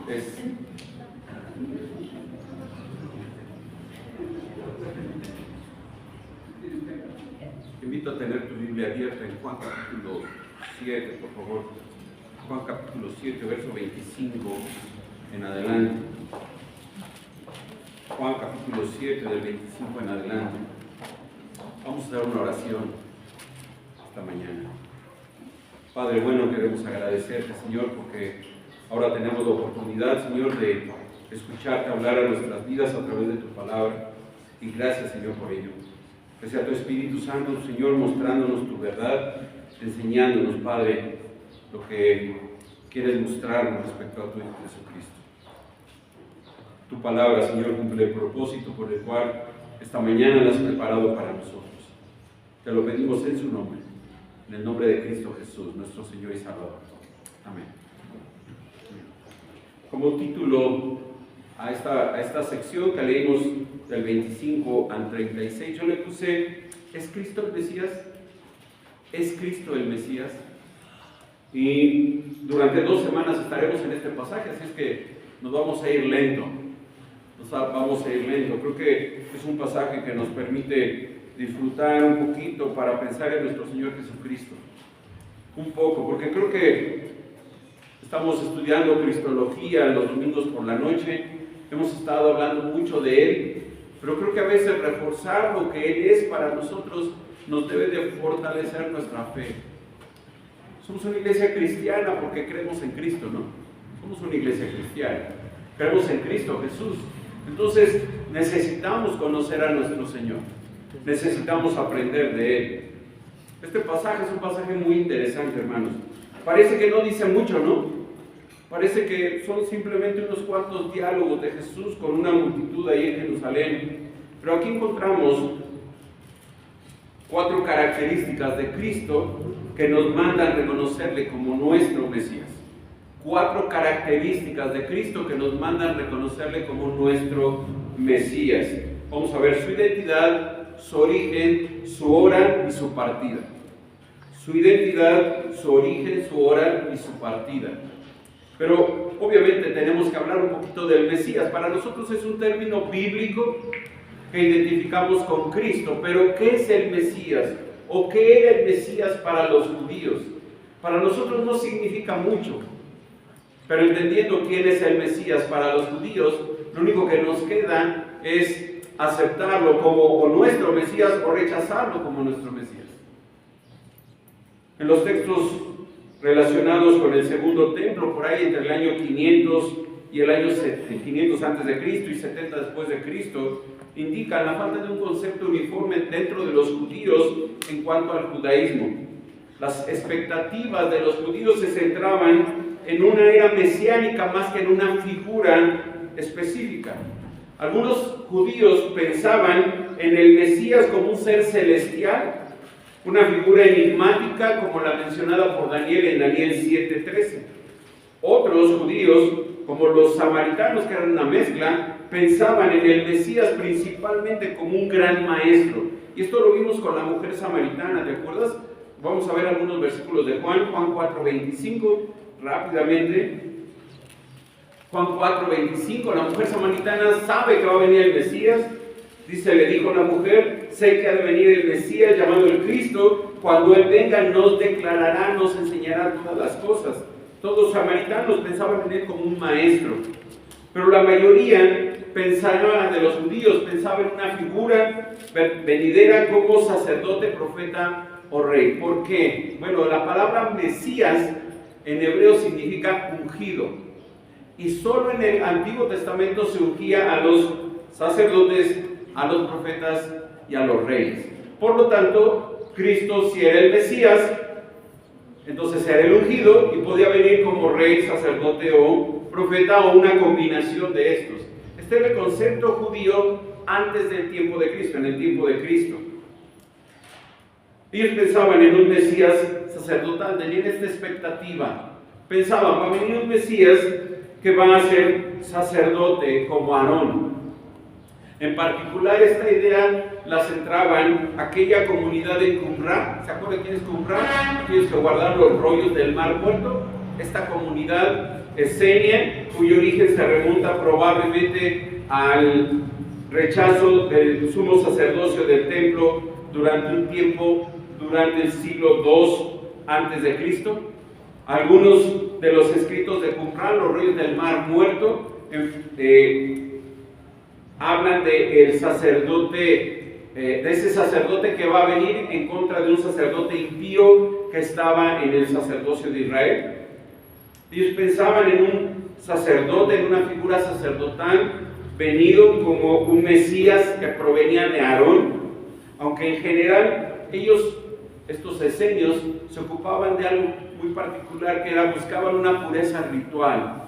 Te invito a tener tu Biblia abierta en Juan capítulo 7, por favor. Juan capítulo 7, verso 25 en adelante. Juan capítulo 7, del 25 en adelante. Vamos a hacer una oración esta mañana. Padre bueno, queremos agradecerte, Señor, porque ahora tenemos la oportunidad, Señor, de escucharte hablar a nuestras vidas a través de tu palabra. Y gracias, Señor, por ello. Que sea tu Espíritu Santo, Señor, mostrándonos tu verdad, enseñándonos, Padre, lo que quieres mostrarnos respecto a tu Hijo Jesucristo. Tu palabra, Señor, cumple el propósito por el cual esta mañana la has preparado para nosotros. Te lo pedimos en su nombre, en el nombre de Cristo Jesús, nuestro Señor y Salvador. Amén. Como título a esta sección que leímos del 25 al 36, yo le puse: ¿es Cristo el Mesías? ¿Es Cristo el Mesías? Y durante 2 semanas estaremos en este pasaje, así es que nos vamos a ir lento. Creo que es un pasaje que nos permite disfrutar un poquito para pensar en nuestro Señor Jesucristo. Un poco, porque creo que estamos estudiando Cristología los domingos por la noche. Hemos estado hablando mucho de Él, pero creo que a veces reforzar lo que Él es para nosotros nos debe de fortalecer nuestra fe. Somos una iglesia cristiana porque creemos en Cristo, ¿no? Somos una iglesia cristiana. Creemos en Cristo Jesús. Entonces necesitamos conocer a nuestro Señor. Necesitamos aprender de Él. Este pasaje es un pasaje muy interesante, hermanos. Parece que no dice mucho, ¿no? Parece que son simplemente unos cuantos diálogos de Jesús con una multitud ahí en Jerusalén. Pero aquí encontramos 4 características de Cristo que nos mandan reconocerle como nuestro Mesías. 4 características de Cristo que nos mandan reconocerle como nuestro Mesías. Vamos a ver su identidad, su origen, su hora y su partida. Su identidad, su origen, su hora y su partida. Pero obviamente tenemos que hablar un poquito del Mesías. Para nosotros es un término bíblico que identificamos con Cristo. Pero ¿qué es el Mesías? ¿O qué era el Mesías para los judíos? Para nosotros no significa mucho. Pero entendiendo quién es el Mesías para los judíos, lo único que nos queda es aceptarlo como nuestro Mesías o rechazarlo como nuestro Mesías. En los textos relacionados con el segundo templo, por ahí entre el año 500 y el año 500 antes de Cristo y 70 después de Cristo, indican la falta de un concepto uniforme dentro de los judíos en cuanto al judaísmo. Las expectativas de los judíos se centraban en una era mesiánica más que en una figura específica. Algunos judíos pensaban en el Mesías como un ser celestial, una figura enigmática como la mencionada por Daniel en Daniel 7:13. Otros judíos, como los samaritanos, que eran una mezcla, pensaban en el Mesías principalmente como un gran maestro. Y esto lo vimos con la mujer samaritana, ¿te acuerdas? Vamos a ver algunos versículos de Juan 4:25, rápidamente. Juan 4:25, la mujer samaritana sabe que va a venir el Mesías. Dice, le dijo la mujer: sé que ha de venir el Mesías llamado el Cristo. Cuando Él venga nos declarará, nos enseñará todas las cosas. Todos los samaritanos pensaban en Él como un maestro. Pero la mayoría de los judíos pensaba en una figura venidera como sacerdote, profeta o rey. ¿Por qué? Bueno, la palabra Mesías en hebreo significa ungido. Y solo en el Antiguo Testamento se ungía a los sacerdotes, a los profetas y a los reyes. Por lo tanto, Cristo, si era el Mesías, entonces era el ungido y podía venir como rey, sacerdote o profeta o una combinación de estos. Este era el concepto judío antes del tiempo de Cristo, en el tiempo de Cristo. Ellos pensaban en un Mesías sacerdotal, tenían esta expectativa. Pensaban, va a venir un Mesías que va a ser sacerdote como Aarón. En particular, esta idea la centraba en aquella comunidad de Qumran. ¿Se acuerdan quién es Qumran? Aquellos que guardaron los rollos del Mar Muerto. esta comunidad esenia, cuyo origen se remonta probablemente al rechazo del sumo sacerdocio del templo durante un tiempo, durante el siglo II antes de Cristo. Algunos de los escritos de Qumran, los reyes del Mar Muerto, hablan de el sacerdote, de ese sacerdote que va a venir en contra de un sacerdote impío que estaba en el sacerdocio de Israel. Ellos pensaban en un sacerdote, en una figura sacerdotal venido como un Mesías que provenía de Aarón, aunque en general ellos, estos esenios, se ocupaban de algo muy particular, que era buscaban una pureza ritual,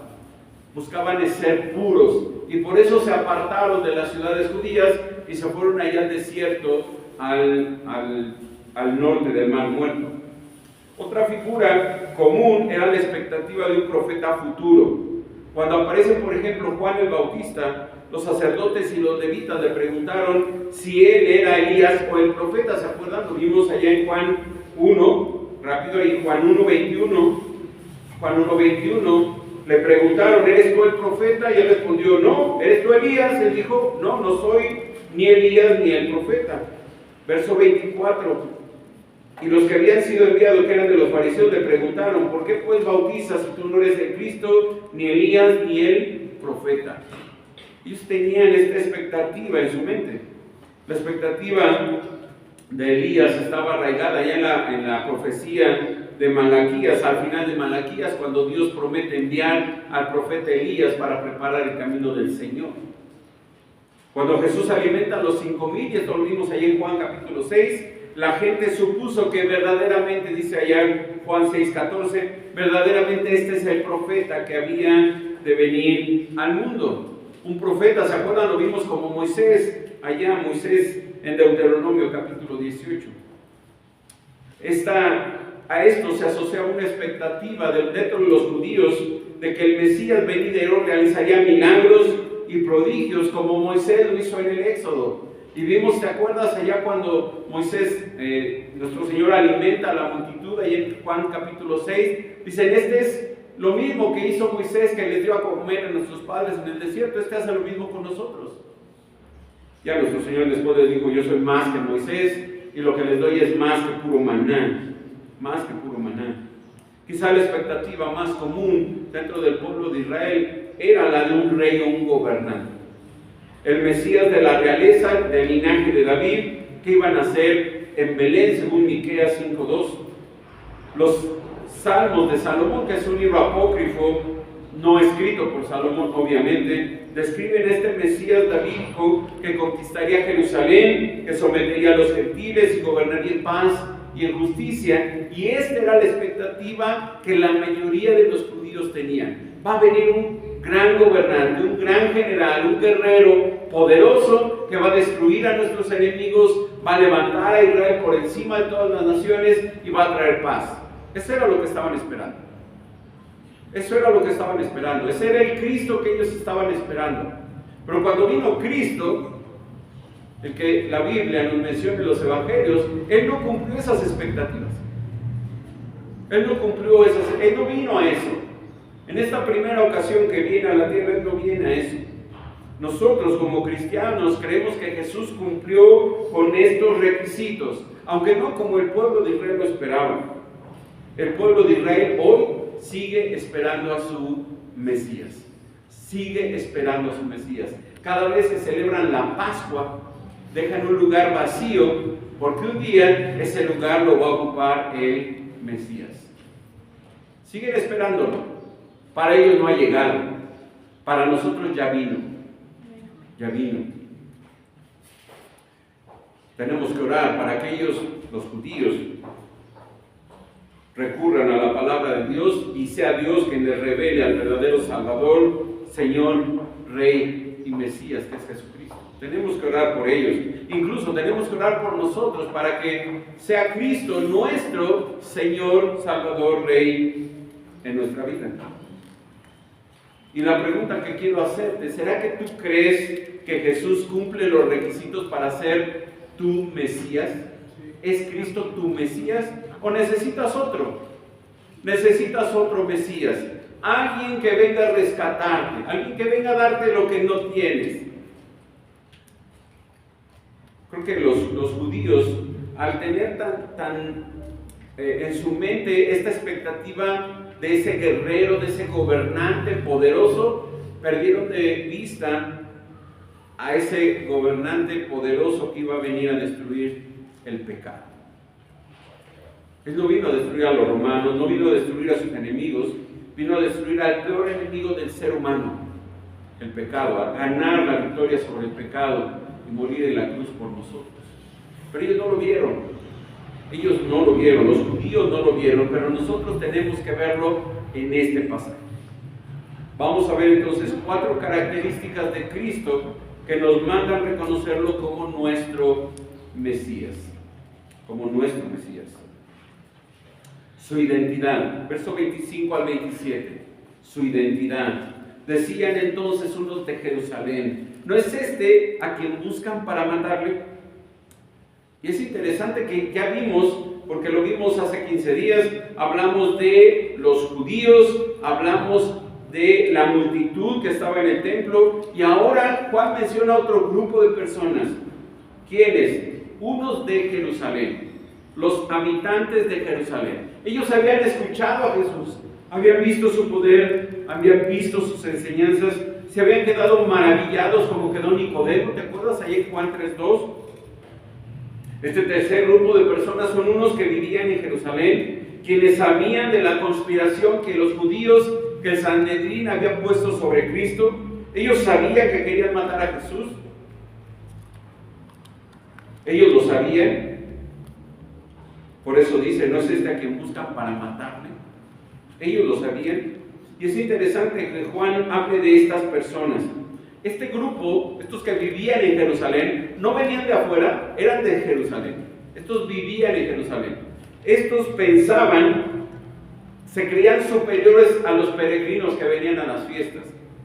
buscaban ser puros, y por eso se apartaron de las ciudades judías y se fueron allá al desierto, al norte del Mar Muerto. Otra figura común era la expectativa de un profeta futuro. Cuando aparece, por ejemplo, Juan el Bautista, los sacerdotes y los levitas le preguntaron si él era Elías o el profeta. ¿Se acuerdan? Lo vimos allá en Juan 1, rápido ahí, Juan 1:21. Juan 1:21, le preguntaron, ¿eres tú el profeta? Y él respondió, no. ¿Eres tú Elías? Él dijo, no, no soy ni Elías ni el profeta. Verso 24. Y los que habían sido enviados, que eran de los fariseos, le preguntaron, ¿por qué pues bautizas si tú no eres el Cristo, ni Elías, ni el profeta? Ellos tenían esta expectativa en su mente. La expectativa de Elías estaba arraigada ya en la profecía de Malaquías, al final de Malaquías, cuando Dios promete enviar al profeta Elías para preparar el camino del Señor. Cuando Jesús alimenta a los 5,000, y esto lo vimos allá en Juan capítulo 6, la gente supuso que verdaderamente, dice allá en Juan 6:14, verdaderamente este es el profeta que había de venir al mundo. Un profeta, ¿se acuerdan? Lo vimos como Moisés, allá Moisés en Deuteronomio capítulo 18. A esto se asocia una expectativa dentro de los judíos de que el Mesías venidero realizaría milagros y prodigios como Moisés lo hizo en el Éxodo. Y vimos, ¿te acuerdas allá cuando Moisés, nuestro Señor alimenta a la multitud, ahí en Juan capítulo 6, dicen, este es lo mismo que hizo Moisés, que les dio a comer a nuestros padres en el desierto, este hace lo mismo con nosotros. Ya nuestro Señor después les dijo, yo soy más que Moisés, y lo que les doy es más que puro maná, más que puro maná. Quizá la expectativa más común dentro del pueblo de Israel era la de un rey o un gobernante. El Mesías de la realeza, del linaje de David, que iba a nacer en Belén, según Miqueas 5:2. Los Salmos de Salomón, que es un libro apócrifo, no escrito por Salomón, obviamente, describen este Mesías davídico que conquistaría Jerusalén, que sometería a los gentiles y gobernaría en paz y en justicia. Y esta era la expectativa que la mayoría de los judíos tenían. Va a venir un gran gobernante, un gran general, un guerrero poderoso que va a destruir a nuestros enemigos, va a levantar a Israel por encima de todas las naciones y va a traer paz. Eso era lo que estaban esperando. Eso era lo que estaban esperando. Ese era el Cristo que ellos estaban esperando. Pero cuando vino Cristo, el que la Biblia nos menciona en los evangelios, Él no cumplió esas expectativas. Él no vino a eso. En esta primera ocasión que viene a la tierra, Él no viene a eso. Nosotros como cristianos creemos que Jesús cumplió con estos requisitos, aunque no como el pueblo de Israel lo esperaba. El pueblo de Israel hoy sigue esperando a su Mesías. Sigue esperando a su Mesías. Cada vez que celebran la Pascua, dejan un lugar vacío, porque un día ese lugar lo va a ocupar el Mesías. Siguen esperándolo. Para ellos no ha llegado. Para nosotros ya vino. Ya vino. Tenemos que orar para que ellos, los judíos, recurran a la palabra de Dios y sea Dios quien les revele al verdadero Salvador, Señor, Rey y Mesías, que es Jesucristo. Tenemos que orar por ellos. Incluso tenemos que orar por nosotros para que sea Cristo nuestro Señor, Salvador, Rey en nuestra vida. Y la pregunta que quiero hacerte, ¿será que tú crees que Jesús cumple los requisitos para ser tu Mesías? ¿Es Cristo tu Mesías o necesitas otro? necesitas otro Mesías, alguien que venga a rescatarte, alguien que venga a darte lo que no tienes. Creo que los judíos, al tener en su mente esta expectativa de ese guerrero, de ese gobernante poderoso, perdieron de vista a ese gobernante poderoso que iba a venir a destruir el pecado. Él no vino a destruir a los romanos, no vino a destruir a sus enemigos, vino a destruir al peor enemigo del ser humano, el pecado, a ganar la victoria sobre el pecado y morir en la cruz por nosotros. Pero ellos no lo vieron. Ellos no lo vieron, los judíos no lo vieron, pero nosotros tenemos que verlo en este pasaje. Vamos a ver entonces 4 características de Cristo que nos mandan reconocerlo como nuestro Mesías. Como nuestro Mesías. Su identidad, verso 25 al 27. Su identidad. Decían entonces unos de Jerusalén: ¿no es este a quien buscan para matarle? Y es interesante que ya vimos, porque lo vimos hace 15 días, hablamos de los judíos, hablamos de la multitud que estaba en el templo, y ahora Juan menciona otro grupo de personas. ¿Quiénes? Unos de Jerusalén, los habitantes de Jerusalén. Ellos habían escuchado a Jesús, habían visto su poder, habían visto sus enseñanzas, se habían quedado maravillados como quedó Nicodemo. ¿Te acuerdas ahí en Juan 3:2? Este tercer grupo de personas son unos que vivían en Jerusalén, quienes sabían de la conspiración que los judíos, que el Sanedrín había puesto sobre Cristo. Ellos sabían que querían matar a Jesús. Ellos lo sabían. Por eso dice: ¿no es este a quien buscan para matarle? Ellos lo sabían. Y es interesante que Juan hable de estas personas. Este grupo, estos que vivían en Jerusalén, no venían de afuera, eran de Jerusalén. Estos vivían en Jerusalén. Estos pensaban, se creían superiores a los peregrinos que venían a las fiestas.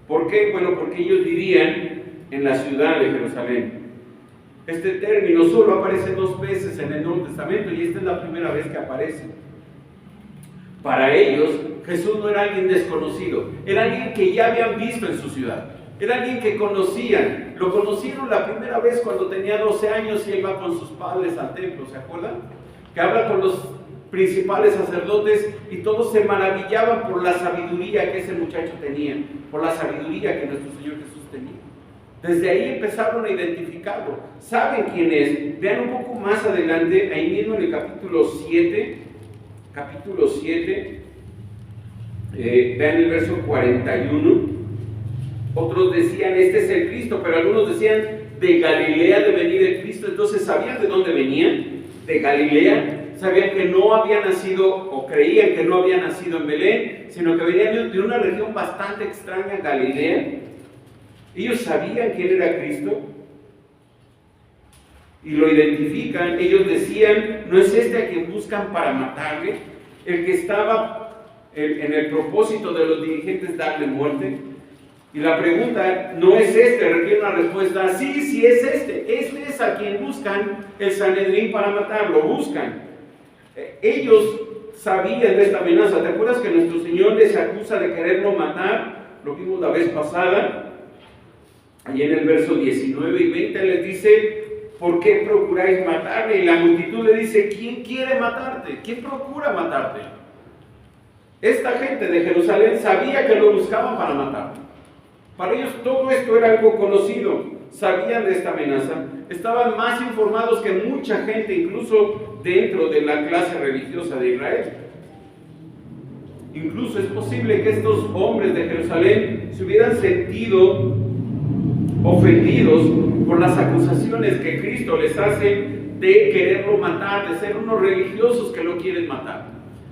¿Por qué? Bueno, porque ellos vivían en la ciudad de Jerusalén. Este término solo aparece 2 veces en el Nuevo Testamento y esta es la primera vez que aparece. Para ellos, Jesús no era alguien desconocido, era alguien que ya habían visto en su ciudad. Era alguien que conocían. Lo conocieron la primera vez cuando tenía 12 años y iba con sus padres al templo, ¿se acuerdan? Que habla con los principales sacerdotes y todos se maravillaban por la sabiduría que ese muchacho tenía, por la sabiduría que nuestro Señor Jesús tenía. Desde ahí empezaron a identificarlo. ¿Saben quién es? Vean un poco más adelante, ahí mismo en el capítulo 7, vean el verso 41. Otros decían: este es el Cristo, pero algunos decían: de Galilea de venir el Cristo. Entonces, ¿sabían de dónde venían? De Galilea. Sabían que no había nacido, o creían que no había nacido en Belén, sino que venían de una región bastante extraña, Galilea. Ellos sabían quién era Cristo y lo identifican. Ellos decían: ¿no es este a quien buscan para matarle? El que estaba en el propósito de los dirigentes darle muerte. Y la pregunta: ¿no es este? Requiere una respuesta: sí, sí es este. Este es a quien buscan el Sanedrín para matar, lo buscan. Ellos sabían de esta amenaza. ¿Te acuerdas que nuestro Señor les acusa de quererlo matar? Lo vimos la vez pasada. Allí en el verso 19 y 20 les dice: ¿por qué procuráis matarle? Y la multitud le dice: ¿quién quiere matarte? ¿Quién procura matarte? Esta gente de Jerusalén sabía que lo buscaban para matarlo. Para ellos todo esto era algo conocido, sabían de esta amenaza, estaban más informados que mucha gente, incluso dentro de la clase religiosa de Israel. Incluso es posible que estos hombres de Jerusalén se hubieran sentido ofendidos por las acusaciones que Cristo les hace de quererlo matar, de ser unos religiosos que lo quieren matar.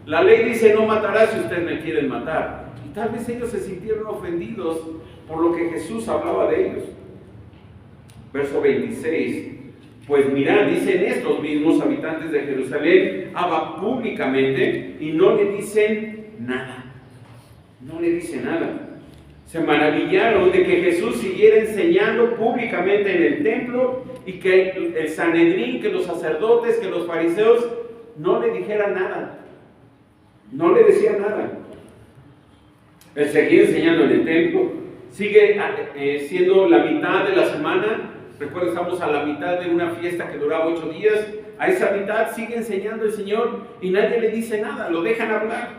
La ley dice: no matarás si ustedes me quieren matar. Y tal vez ellos se sintieron ofendidos por lo que Jesús hablaba de ellos. Verso 26. Pues mirad, dicen estos mismos habitantes de Jerusalén, habla públicamente y no le dicen nada. No le dicen nada. Se maravillaron de que Jesús siguiera enseñando públicamente en el templo y que el Sanedrín, que los sacerdotes, que los fariseos no le dijeran nada. No le decía nada. Él seguía enseñando en el templo, sigue siendo la mitad de la semana. Recuerda, estamos a la mitad de una fiesta que duraba 8 días. A esa mitad sigue enseñando el Señor y nadie le dice nada, lo dejan hablar.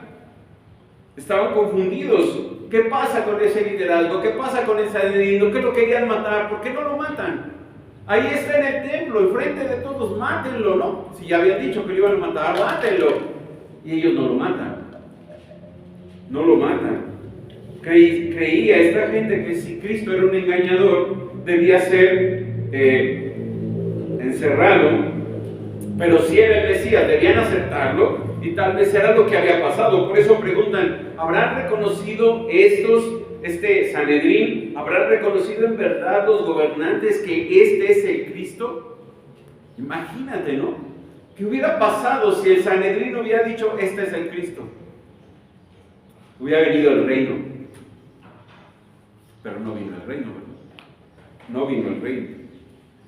Estaban confundidos. ¿Qué pasa con ese liderazgo? ¿Qué pasa con el Sanedrín? ¿Qué lo querían matar? ¿Por qué no lo matan? Ahí está en el templo, enfrente de todos, mátenlo, ¿no? Si ya habían dicho que lo iban a matar, mátenlo. Y ellos no lo matan. No lo matan. Creía esta gente que si Cristo era un engañador, debía ser encerrado, pero si era el Mesías, debían aceptarlo, y tal vez era lo que había pasado. Por eso preguntan, ¿habrán reconocido este Sanedrín, habrán reconocido en verdad los gobernantes que este es el Cristo? Imagínate, ¿no? ¿Qué hubiera pasado si el Sanedrín hubiera dicho, este es el Cristo? Hubiera venido el reino. Pero no vino el reino, ¿verdad? No vino el reino.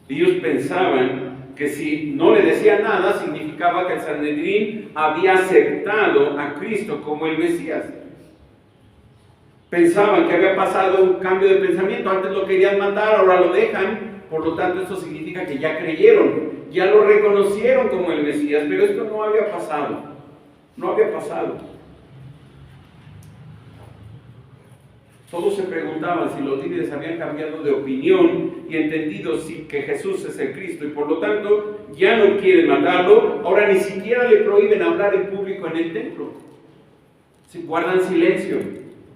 Ellos pensaban que si no le decía nada, significaba que el Sanedrín había aceptado a Cristo como el Mesías. Pensaban que había pasado un cambio de pensamiento. Antes lo querían matar, ahora lo dejan. Por lo tanto, eso significa que ya creyeron, ya lo reconocieron como el Mesías. Pero esto no había pasado. No había pasado. Todos se preguntaban si los líderes habían cambiado de opinión y entendido que Jesús es el Cristo, y por lo tanto ya no quieren matarlo. Ahora ni siquiera le prohíben hablar en público en el templo. Se guardan silencio,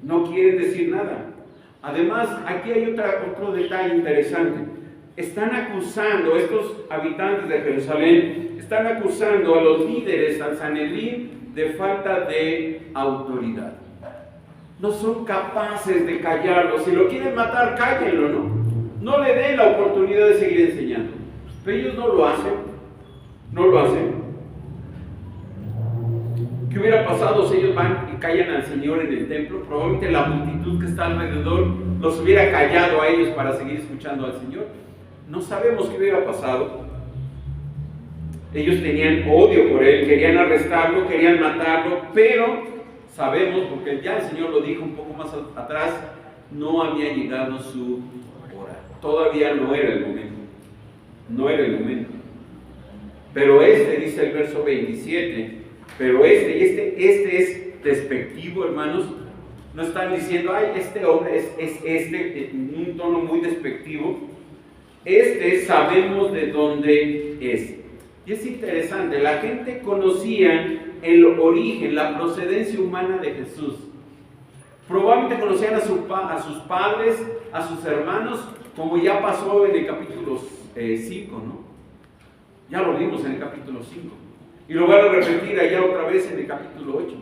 no quieren decir nada. Además, aquí hay otro detalle interesante. Están acusando, estos habitantes de Jerusalén, están acusando a los líderes, al Sanedrín, de falta de autoridad. No son capaces de callarlo. Si lo quieren matar, cállenlo, ¿no? No le den la oportunidad de seguir enseñando. Pero ellos no lo hacen. No lo hacen. ¿Qué hubiera pasado si ellos van y callan al Señor en el templo? Probablemente la multitud que está alrededor los hubiera callado a ellos para seguir escuchando al Señor. No sabemos qué hubiera pasado. Ellos tenían odio por él, querían arrestarlo, querían matarlo, pero sabemos, porque ya el Señor lo dijo un poco más atrás, no había llegado su hora. Todavía no era el momento. No era el momento. Pero dice el verso 27, pero este es despectivo, hermanos. No están diciendo, ay, este hombre es en un tono muy despectivo. Sabemos de dónde es. Y es interesante, la gente conocía el origen, la procedencia humana de Jesús. Probablemente conocían a sus padres, a sus hermanos, como ya pasó en el capítulo 5, ¿no? Ya lo vimos en el capítulo 5. Y lo van a repetir allá otra vez en el capítulo 8.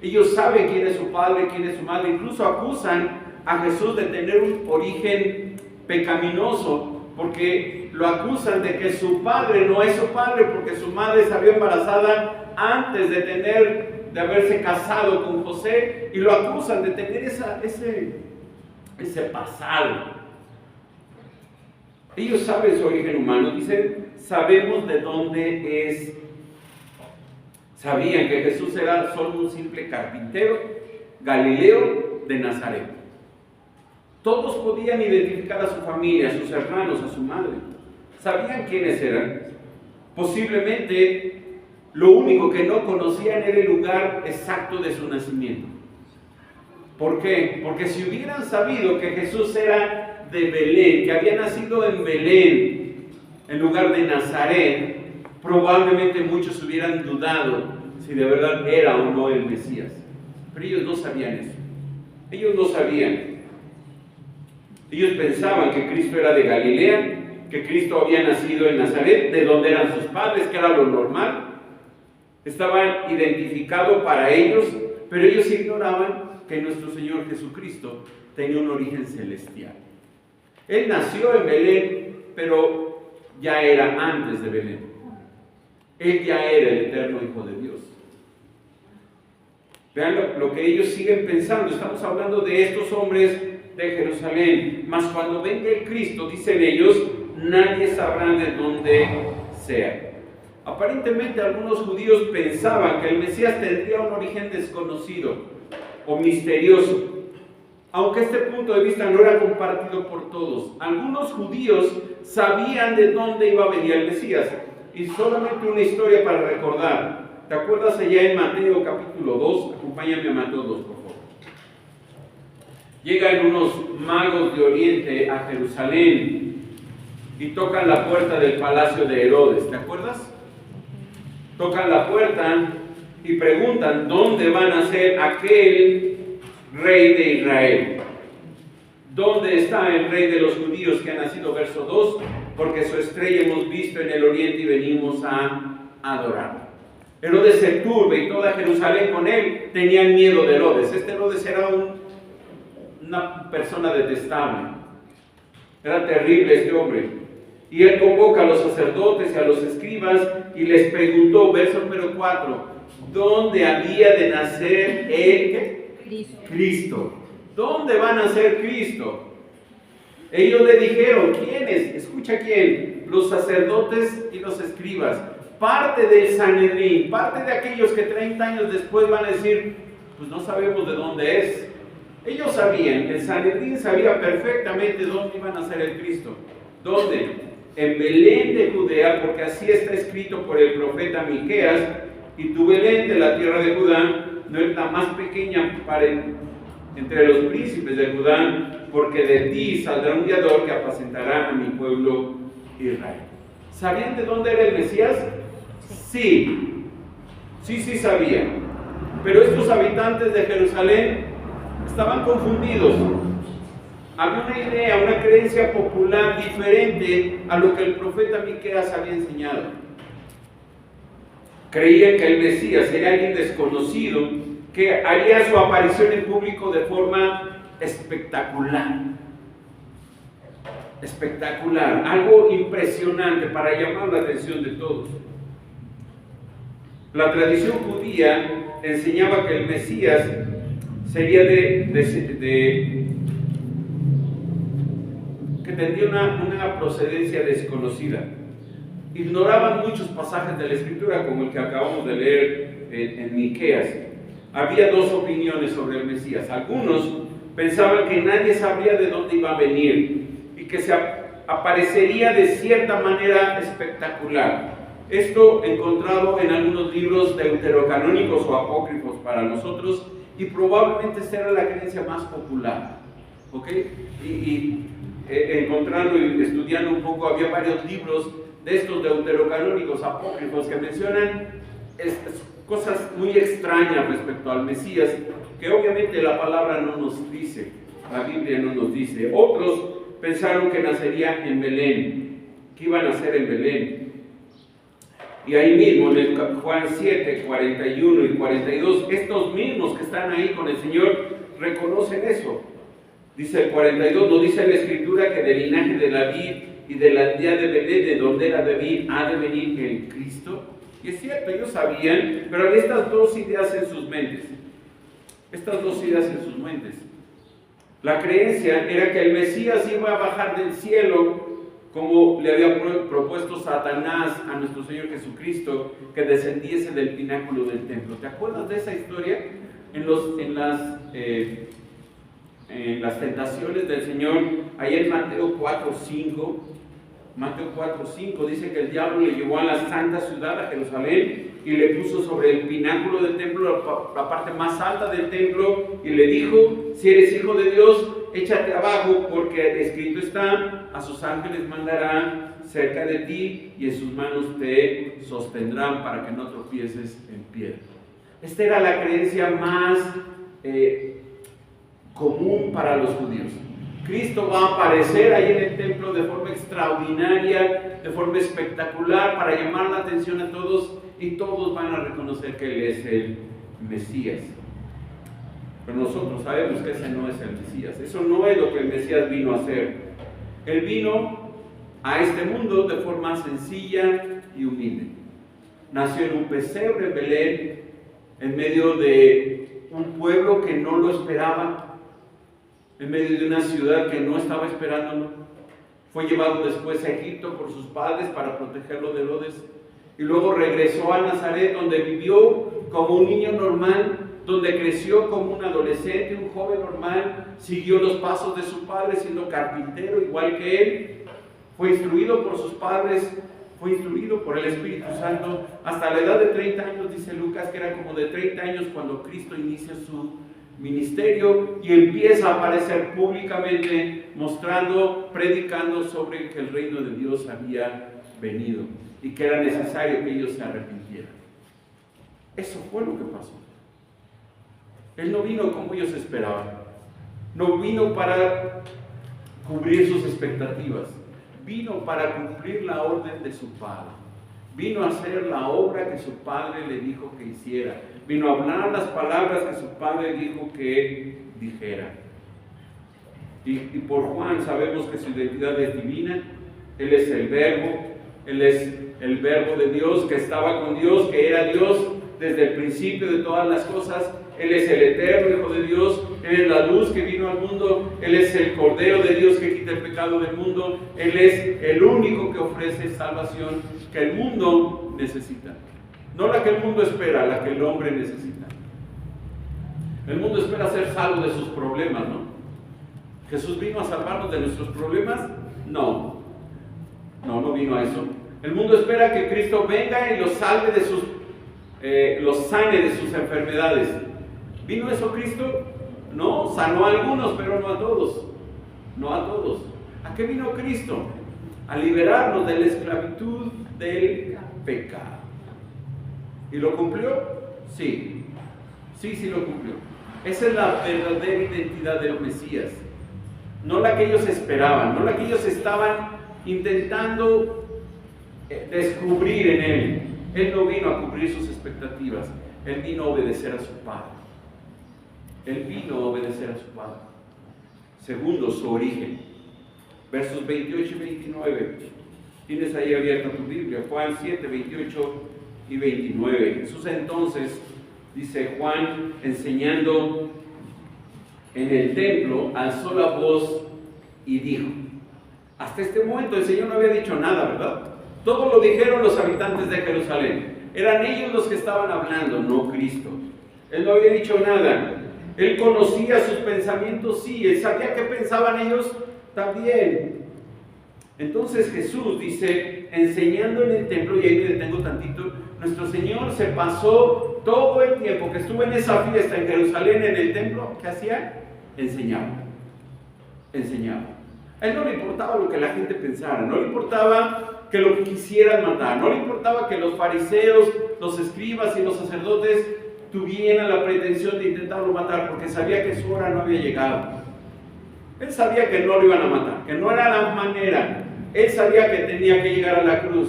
Ellos saben quién es su padre, quién es su madre. Incluso acusan a Jesús de tener un origen pecaminoso, porque lo acusan de que su padre no es su padre, porque su madre salió embarazada antes de haberse casado con José, y lo acusan de tener ese pasado. Ellos saben su origen humano, dicen, sabemos de dónde es. Sabían que Jesús era solo un simple carpintero, Galileo de Nazaret. Todos podían identificar a su familia, a sus hermanos, a su madre. Sabían quiénes eran. Posiblemente lo único que no conocían era el lugar exacto de su nacimiento. ¿Por qué? Porque si hubieran sabido que Jesús era de Belén, que había nacido en Belén, en lugar de Nazaret, probablemente muchos hubieran dudado si de verdad era o no el Mesías. Pero ellos no sabían eso. Ellos no sabían. Ellos pensaban que Cristo era de Galilea, que Cristo había nacido en Nazaret, de donde eran sus padres, que era lo normal. Estaba identificado para ellos, pero ellos ignoraban que nuestro Señor Jesucristo tenía un origen celestial. Él nació en Belén, pero ya era antes de Belén. Él ya era el eterno Hijo de Dios. Vean lo que ellos siguen pensando. Estamos hablando de estos hombres de Jerusalén. Mas cuando venga el Cristo, dicen ellos, nadie sabrá de dónde sea. Aparentemente algunos judíos pensaban que el Mesías tendría un origen desconocido o misterioso, aunque este punto de vista no era compartido por todos. Algunos judíos sabían de dónde iba a venir el Mesías, y solamente una historia para recordar. ¿Te acuerdas allá en Mateo capítulo 2? Acompáñame a Mateo 2, por favor. Llegan unos magos de Oriente a Jerusalén y tocan la puerta del palacio de Herodes, ¿te acuerdas? Tocan la puerta y preguntan dónde va a nacer aquel rey de Israel. ¿Dónde está el rey de los judíos que ha nacido? Verso 2, porque su estrella hemos visto en el oriente y venimos a adorar. Herodes se turbe y toda Jerusalén con él tenían miedo de Herodes. Este Herodes era una persona detestable. Era terrible este hombre. Y él convoca a los sacerdotes y a los escribas y les preguntó, verso número 4, ¿dónde había de nacer Cristo? ¿Dónde va a nacer Cristo? Ellos le dijeron, ¿quiénes? Escucha quién, los sacerdotes y los escribas, parte del Sanedrín, parte de aquellos que 30 años después van a decir, pues no sabemos de dónde es. Ellos sabían, el Sanedrín sabía perfectamente dónde iba a nacer el Cristo. ¿Dónde? En Belén de Judea, porque así está escrito por el profeta Miqueas, y tu Belén de la tierra de Judá no es la más pequeña entre los príncipes de Judá, porque de ti saldrá un guiador que apacentará a mi pueblo Israel. ¿Sabían de dónde era el Mesías? Sí sabían. Pero estos habitantes de Jerusalén estaban confundidos. Había una idea, una creencia popular diferente a lo que el profeta Miqueas había enseñado. Creían que el Mesías era alguien desconocido que haría su aparición en público de forma espectacular. Espectacular, algo impresionante para llamar la atención de todos. La tradición judía enseñaba que el Mesías sería que tendría una procedencia desconocida. Ignoraban muchos pasajes de la Escritura, como el que acabamos de leer en Miqueas. Había dos opiniones sobre el Mesías. Algunos pensaban que nadie sabría de dónde iba a venir y que se aparecería de cierta manera espectacular. Esto encontrado en algunos libros deuterocanónicos o apócrifos para nosotros, y probablemente esta era la creencia más popular. ¿Ok? Encontrando y estudiando un poco, había varios libros de estos deuterocanónicos apócrifos que mencionan cosas muy extrañas respecto al Mesías, que obviamente la palabra no nos dice, la Biblia no nos dice. Otros pensaron que nacería en Belén, que iba a nacer en Belén. Y ahí mismo, en el Juan 7, 41 y 42, estos mismos que están ahí con el Señor reconocen eso. Dice el 42, no dice la Escritura que del linaje de David y de la aldea de Belén, de donde era David, ha de venir el Cristo. Y es cierto, ellos sabían, pero había estas dos ideas en sus mentes. Estas dos ideas en sus mentes. La creencia era que el Mesías iba a bajar del cielo, como le había propuesto Satanás a nuestro Señor Jesucristo, que descendiese del pináculo del templo. ¿Te acuerdas de esa historia? En las tentaciones del Señor, ahí en Mateo 4:5, Mateo 4:5 dice que el diablo le llevó a la santa ciudad, a Jerusalén, y le puso sobre el pináculo del templo, la parte más alta del templo, y le dijo, si eres hijo de Dios, échate abajo, porque escrito está, a sus ángeles mandará cerca de ti, y en sus manos te sostendrán para que no tropieces en piedra. Esta era la creencia más común para los judíos. Cristo va a aparecer ahí en el templo de forma extraordinaria, de forma espectacular, para llamar la atención a todos, y todos van a reconocer que Él es el Mesías. Pero nosotros sabemos que ese no es el Mesías. Eso no es lo que el Mesías vino a hacer. Él vino a este mundo de forma sencilla y humilde. Nació en un pesebre en Belén, en medio de un pueblo que no lo esperaba, en medio de una ciudad que no estaba esperándolo. Fue llevado después a Egipto por sus padres para protegerlo de Herodes. y luego regresó a Nazaret, donde vivió como un niño normal, donde creció como un adolescente, un joven normal, siguió los pasos de su padre siendo carpintero igual que él, fue instruido por sus padres, fue instruido por el Espíritu Santo hasta la edad de 30 años, dice Lucas, que era como de 30 años cuando Cristo inicia su ministerio y empieza a aparecer públicamente mostrando, predicando sobre que el reino de Dios había venido y que era necesario que ellos se arrepintieran. Eso fue lo que pasó. Él no vino como ellos esperaban, no vino para cubrir sus expectativas, vino para cumplir la orden de su Padre, vino a hacer la obra que su Padre le dijo que hiciera, vino a hablar las palabras que su Padre dijo que dijera. Y por Juan sabemos que su identidad es divina. Él es el Verbo, Él es el Verbo de Dios, que estaba con Dios, que era Dios desde el principio de todas las cosas. Él es el eterno Hijo de Dios, Él es la luz que vino al mundo, Él es el Cordero de Dios que quita el pecado del mundo, Él es el único que ofrece salvación que el mundo necesita. No la que el mundo espera, la que el hombre necesita. El mundo espera ser salvo de sus problemas, ¿no? ¿Jesús vino a salvarnos de nuestros problemas? No vino a eso. El mundo espera que Cristo venga y los salve de los sane de sus enfermedades. ¿Vino eso Cristo? No, sanó a algunos, pero no a todos. No a todos. ¿A qué vino Cristo? A liberarnos de la esclavitud del pecado. ¿Y lo cumplió? Sí. Sí lo cumplió. Esa es la verdadera identidad del Mesías. No la que ellos esperaban, no la que ellos estaban intentando descubrir en Él. Él no vino a cubrir sus expectativas. Él vino a obedecer a su Padre. Él vino a obedecer a su Padre. Segundo, su origen. Versos 28 y 29. Tienes ahí abierta tu Biblia. Juan 7, 28 y 29. Jesús entonces, dice Juan, enseñando en el templo, alzó la voz y dijo. Hasta este momento el Señor no había dicho nada, ¿verdad? Todo lo dijeron los habitantes de Jerusalén. Eran ellos los que estaban hablando, no Cristo. Él no había dicho nada. Él conocía sus pensamientos, sí. Él sabía qué pensaban ellos también. Entonces Jesús dice, enseñando en el templo, y ahí me detengo tantito, nuestro Señor se pasó todo el tiempo que estuvo en esa fiesta en Jerusalén, en el templo. ¿Qué hacía? Enseñaba. A él no le importaba lo que la gente pensara, no le importaba que lo quisieran matar, no le importaba que los fariseos, los escribas y los sacerdotes tuvieran la pretensión de intentarlo matar, porque sabía que su hora no había llegado. Él sabía que no lo iban a matar, que no era la manera. Él sabía que tenía que llegar a la cruz.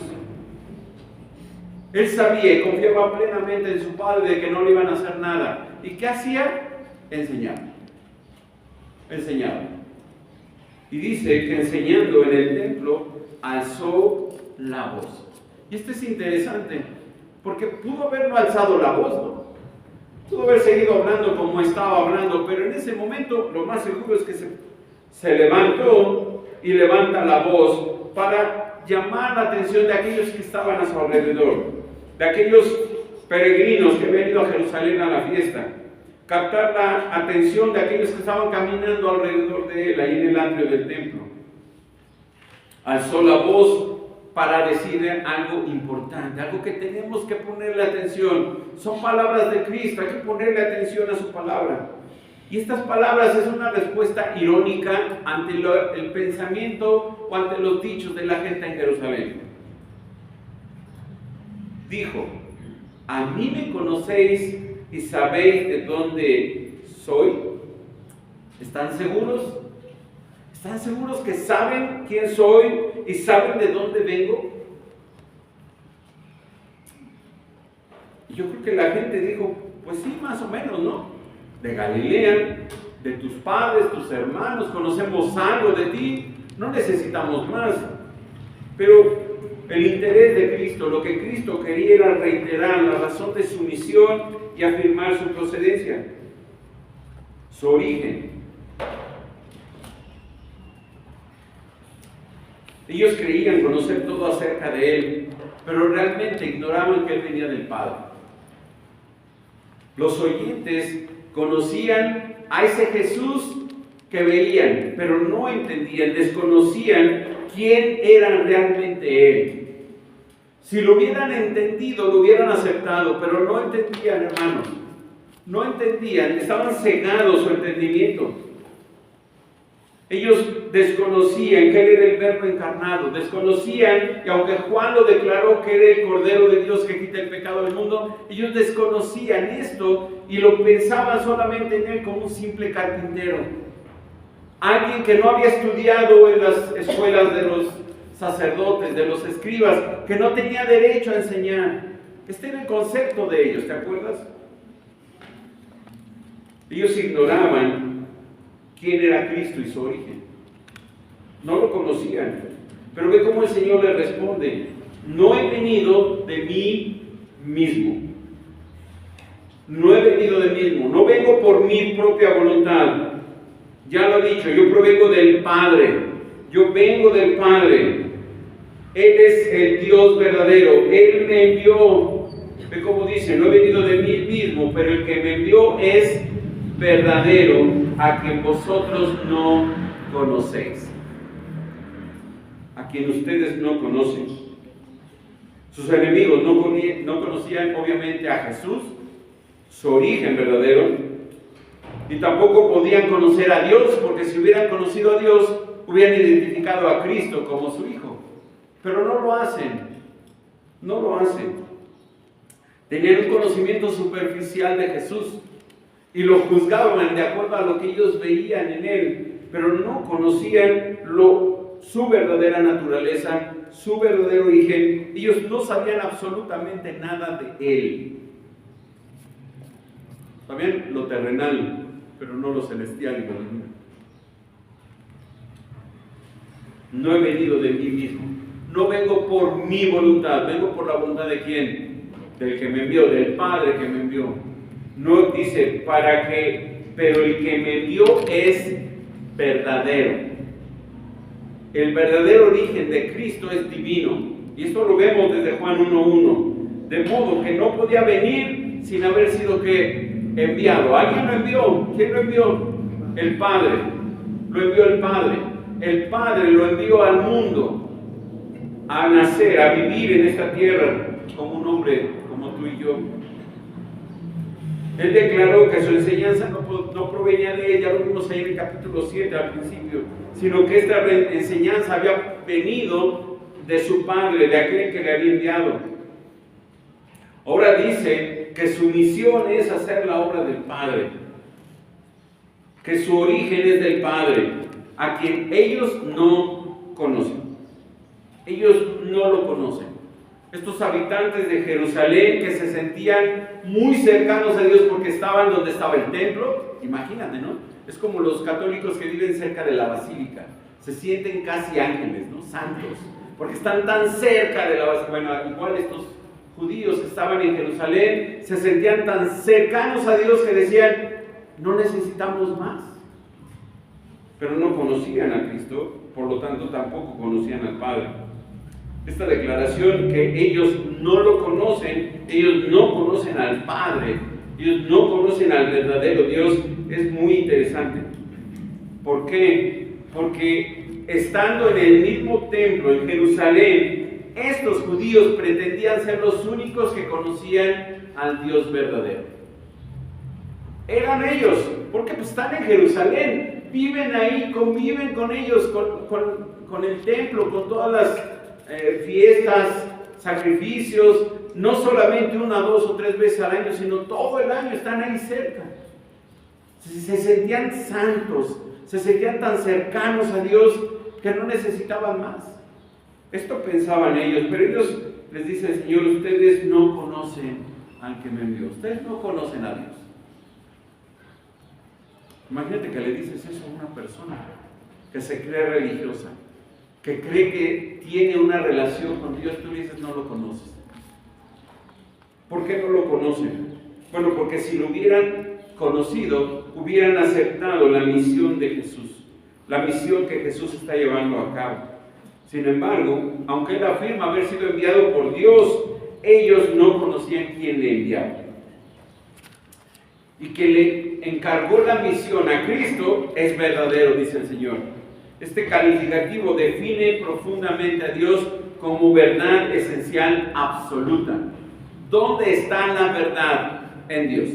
Él sabía y confiaba plenamente en su Padre de que no le iban a hacer nada. ¿Y qué hacía? Enseñaba. Y dice que enseñando en el templo, alzó la voz. Y esto es interesante, porque pudo haberlo alzado la voz, ¿no? Pudo haber seguido hablando como estaba hablando, pero en ese momento lo más seguro es que se levantó y levanta la voz para llamar la atención de aquellos que estaban a su alrededor, de aquellos peregrinos que habían ido a Jerusalén a la fiesta, captar la atención de aquellos que estaban caminando alrededor de él, ahí en el atrio del templo. Alzó la voz para decir algo importante, algo que tenemos que ponerle atención. Son palabras de Cristo, hay que ponerle atención a su palabra. Y estas palabras es una respuesta irónica ante el pensamiento o ante los dichos de la gente en Jerusalén. Dijo, a mí me conocéis y sabéis de dónde soy. ¿Están seguros? ¿Están seguros que saben quién soy y saben de dónde vengo? Y yo creo que la gente dijo, pues sí, más o menos, ¿no? De Galilea, de tus padres, tus hermanos, conocemos algo de ti, no necesitamos más. Pero el interés de Cristo, lo que Cristo quería era reiterar la razón de su misión y afirmar su procedencia, su origen. Ellos creían conocer todo acerca de Él, pero realmente ignoraban que Él venía del Padre. Los oyentes conocían a ese Jesús que veían, pero no entendían, desconocían quién era realmente Él. Si lo hubieran entendido, lo hubieran aceptado, pero no entendían, hermanos. No entendían, estaban cegados su entendimiento. Ellos desconocían que Él era el Verbo encarnado, desconocían, y aunque Juan lo declaró que era el Cordero de Dios que quita el pecado del mundo, ellos desconocían esto y lo pensaban solamente en Él como un simple carpintero. Alguien que no había estudiado en las escuelas de los sacerdotes, de los escribas, que no tenía derecho a enseñar. Este era el concepto de ellos, ¿te acuerdas? Ellos ignoraban quién era Cristo y su origen. No lo conocían. Pero ve cómo el Señor le responde: no he venido de mí mismo. No he venido de mí mismo. No vengo por mi propia voluntad. Ya lo he dicho, yo provengo del Padre. Yo vengo del Padre. Él es el Dios verdadero. Él me envió. Ve cómo dice: no he venido de mí mismo, pero el que me envió es verdadero, a quien vosotros no conocéis. A quien ustedes no conocen. Sus enemigos no conocían obviamente a Jesús, su origen verdadero, y tampoco podían conocer a Dios, porque si hubieran conocido a Dios, hubieran identificado a Cristo como su Hijo. Pero no lo hacen. No lo hacen. Tenían un conocimiento superficial de Jesús y lo juzgaban de acuerdo a lo que ellos veían en Él, pero no conocían su verdadera naturaleza, su verdadero origen. Ellos no sabían absolutamente nada de Él. Sabían lo terrenal, pero no lo celestial y lo divino. No he venido de mí mismo. No vengo por mi voluntad, vengo por la voluntad de ¿quién? Del que me envió, del Padre que me envió. No dice pero el que me envió es verdadero. El verdadero origen de Cristo es divino. Y esto lo vemos desde Juan 1:1. De modo que no podía venir sin haber sido enviado. ¿Alguien lo envió? ¿Quién lo envió? El Padre. Lo envió el Padre. El Padre lo envió al mundo a nacer, a vivir en esta tierra como un hombre como tú y yo. Él declaró que su enseñanza no provenía de ella, lo vimos ahí en el capítulo 7 al principio, sino que esta enseñanza había venido de su Padre, de aquel que le había enviado. Ahora dice que su misión es hacer la obra del Padre, que su origen es del Padre, a quien ellos no conocen. Ellos no lo conocen. Estos habitantes de Jerusalén que se sentían muy cercanos a Dios porque estaban donde estaba el templo, imagínate, ¿no? Es como los católicos que viven cerca de la basílica, se sienten casi ángeles, ¿no? Santos, porque están tan cerca de la basílica. Bueno, igual estos judíos que estaban en Jerusalén se sentían tan cercanos a Dios que decían: no necesitamos más. Pero no conocían a Cristo, por lo tanto tampoco conocían al Padre. Esta declaración que ellos no lo conocen, ellos no conocen al Padre, ellos no conocen al verdadero Dios, es muy interesante. ¿Por qué? Porque estando en el mismo templo en Jerusalén, estos judíos pretendían ser los únicos que conocían al Dios verdadero. Eran ellos, porque pues están en Jerusalén, viven ahí, conviven con ellos, con el templo, con todas las fiestas, sacrificios, no solamente 1, 2 o 3 veces al año, sino todo el año están ahí cerca. Se sentían santos, se sentían tan cercanos a Dios que no necesitaban más. Esto pensaban ellos, pero ellos les dice el Señor: ustedes no conocen al que me envió, ustedes no conocen a Dios. Imagínate que le dices eso a una persona que se cree religiosa, que cree que tiene una relación con Dios. Tú le dices: no lo conoces. ¿Por qué no lo conocen? Bueno, porque si lo hubieran conocido, hubieran aceptado la misión de Jesús, la misión que Jesús está llevando a cabo. Sin embargo, aunque él afirma haber sido enviado por Dios, ellos no conocían quién le enviaba. Y que le encargó la misión a Cristo es verdadero, dice el Señor. Este calificativo define profundamente a Dios como verdad esencial absoluta. ¿Dónde está la verdad? En Dios.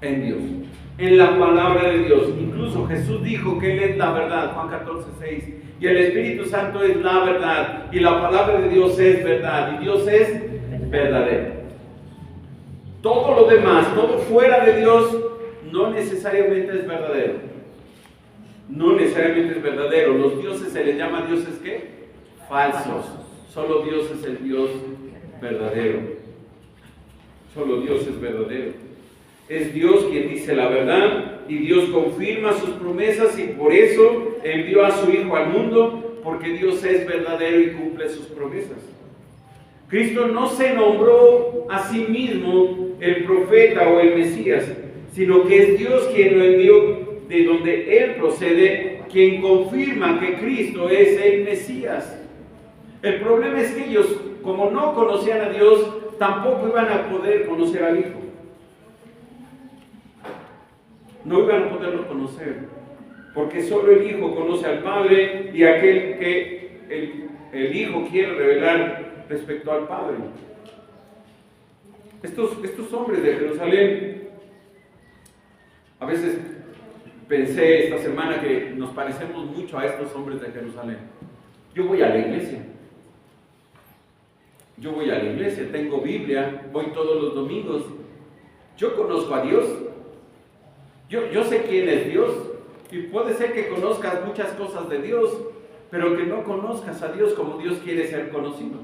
En Dios. En la palabra de Dios. Incluso Jesús dijo que Él es la verdad, Juan 14:6. Y el Espíritu Santo es la verdad. Y la palabra de Dios es verdad. Y Dios es verdadero. Todo lo demás, todo fuera de Dios, no necesariamente es verdadero. No necesariamente es verdadero. Los dioses se les llama dioses ¿qué? Falsos. Solo Dios es el Dios verdadero. Solo Dios es verdadero. Es Dios quien dice la verdad y Dios confirma sus promesas y por eso envió a su Hijo al mundo, porque Dios es verdadero y cumple sus promesas. Cristo no se nombró a sí mismo el profeta o el Mesías, sino que es Dios quien lo envió de donde Él procede, quien confirma que Cristo es el Mesías. El problema es que ellos, como no conocían a Dios, tampoco iban a poder conocer al Hijo. No iban a poderlo conocer, porque solo el Hijo conoce al Padre y aquel que el Hijo quiere revelar respecto al Padre. Estos hombres de Jerusalén, a veces pensé esta semana que nos parecemos mucho a estos hombres de Jerusalén. Yo voy a la iglesia. Yo voy a la iglesia, tengo Biblia, voy todos los domingos. Yo conozco a Dios. Yo sé quién es Dios. Y puede ser que conozcas muchas cosas de Dios, pero que no conozcas a Dios como Dios quiere ser conocido.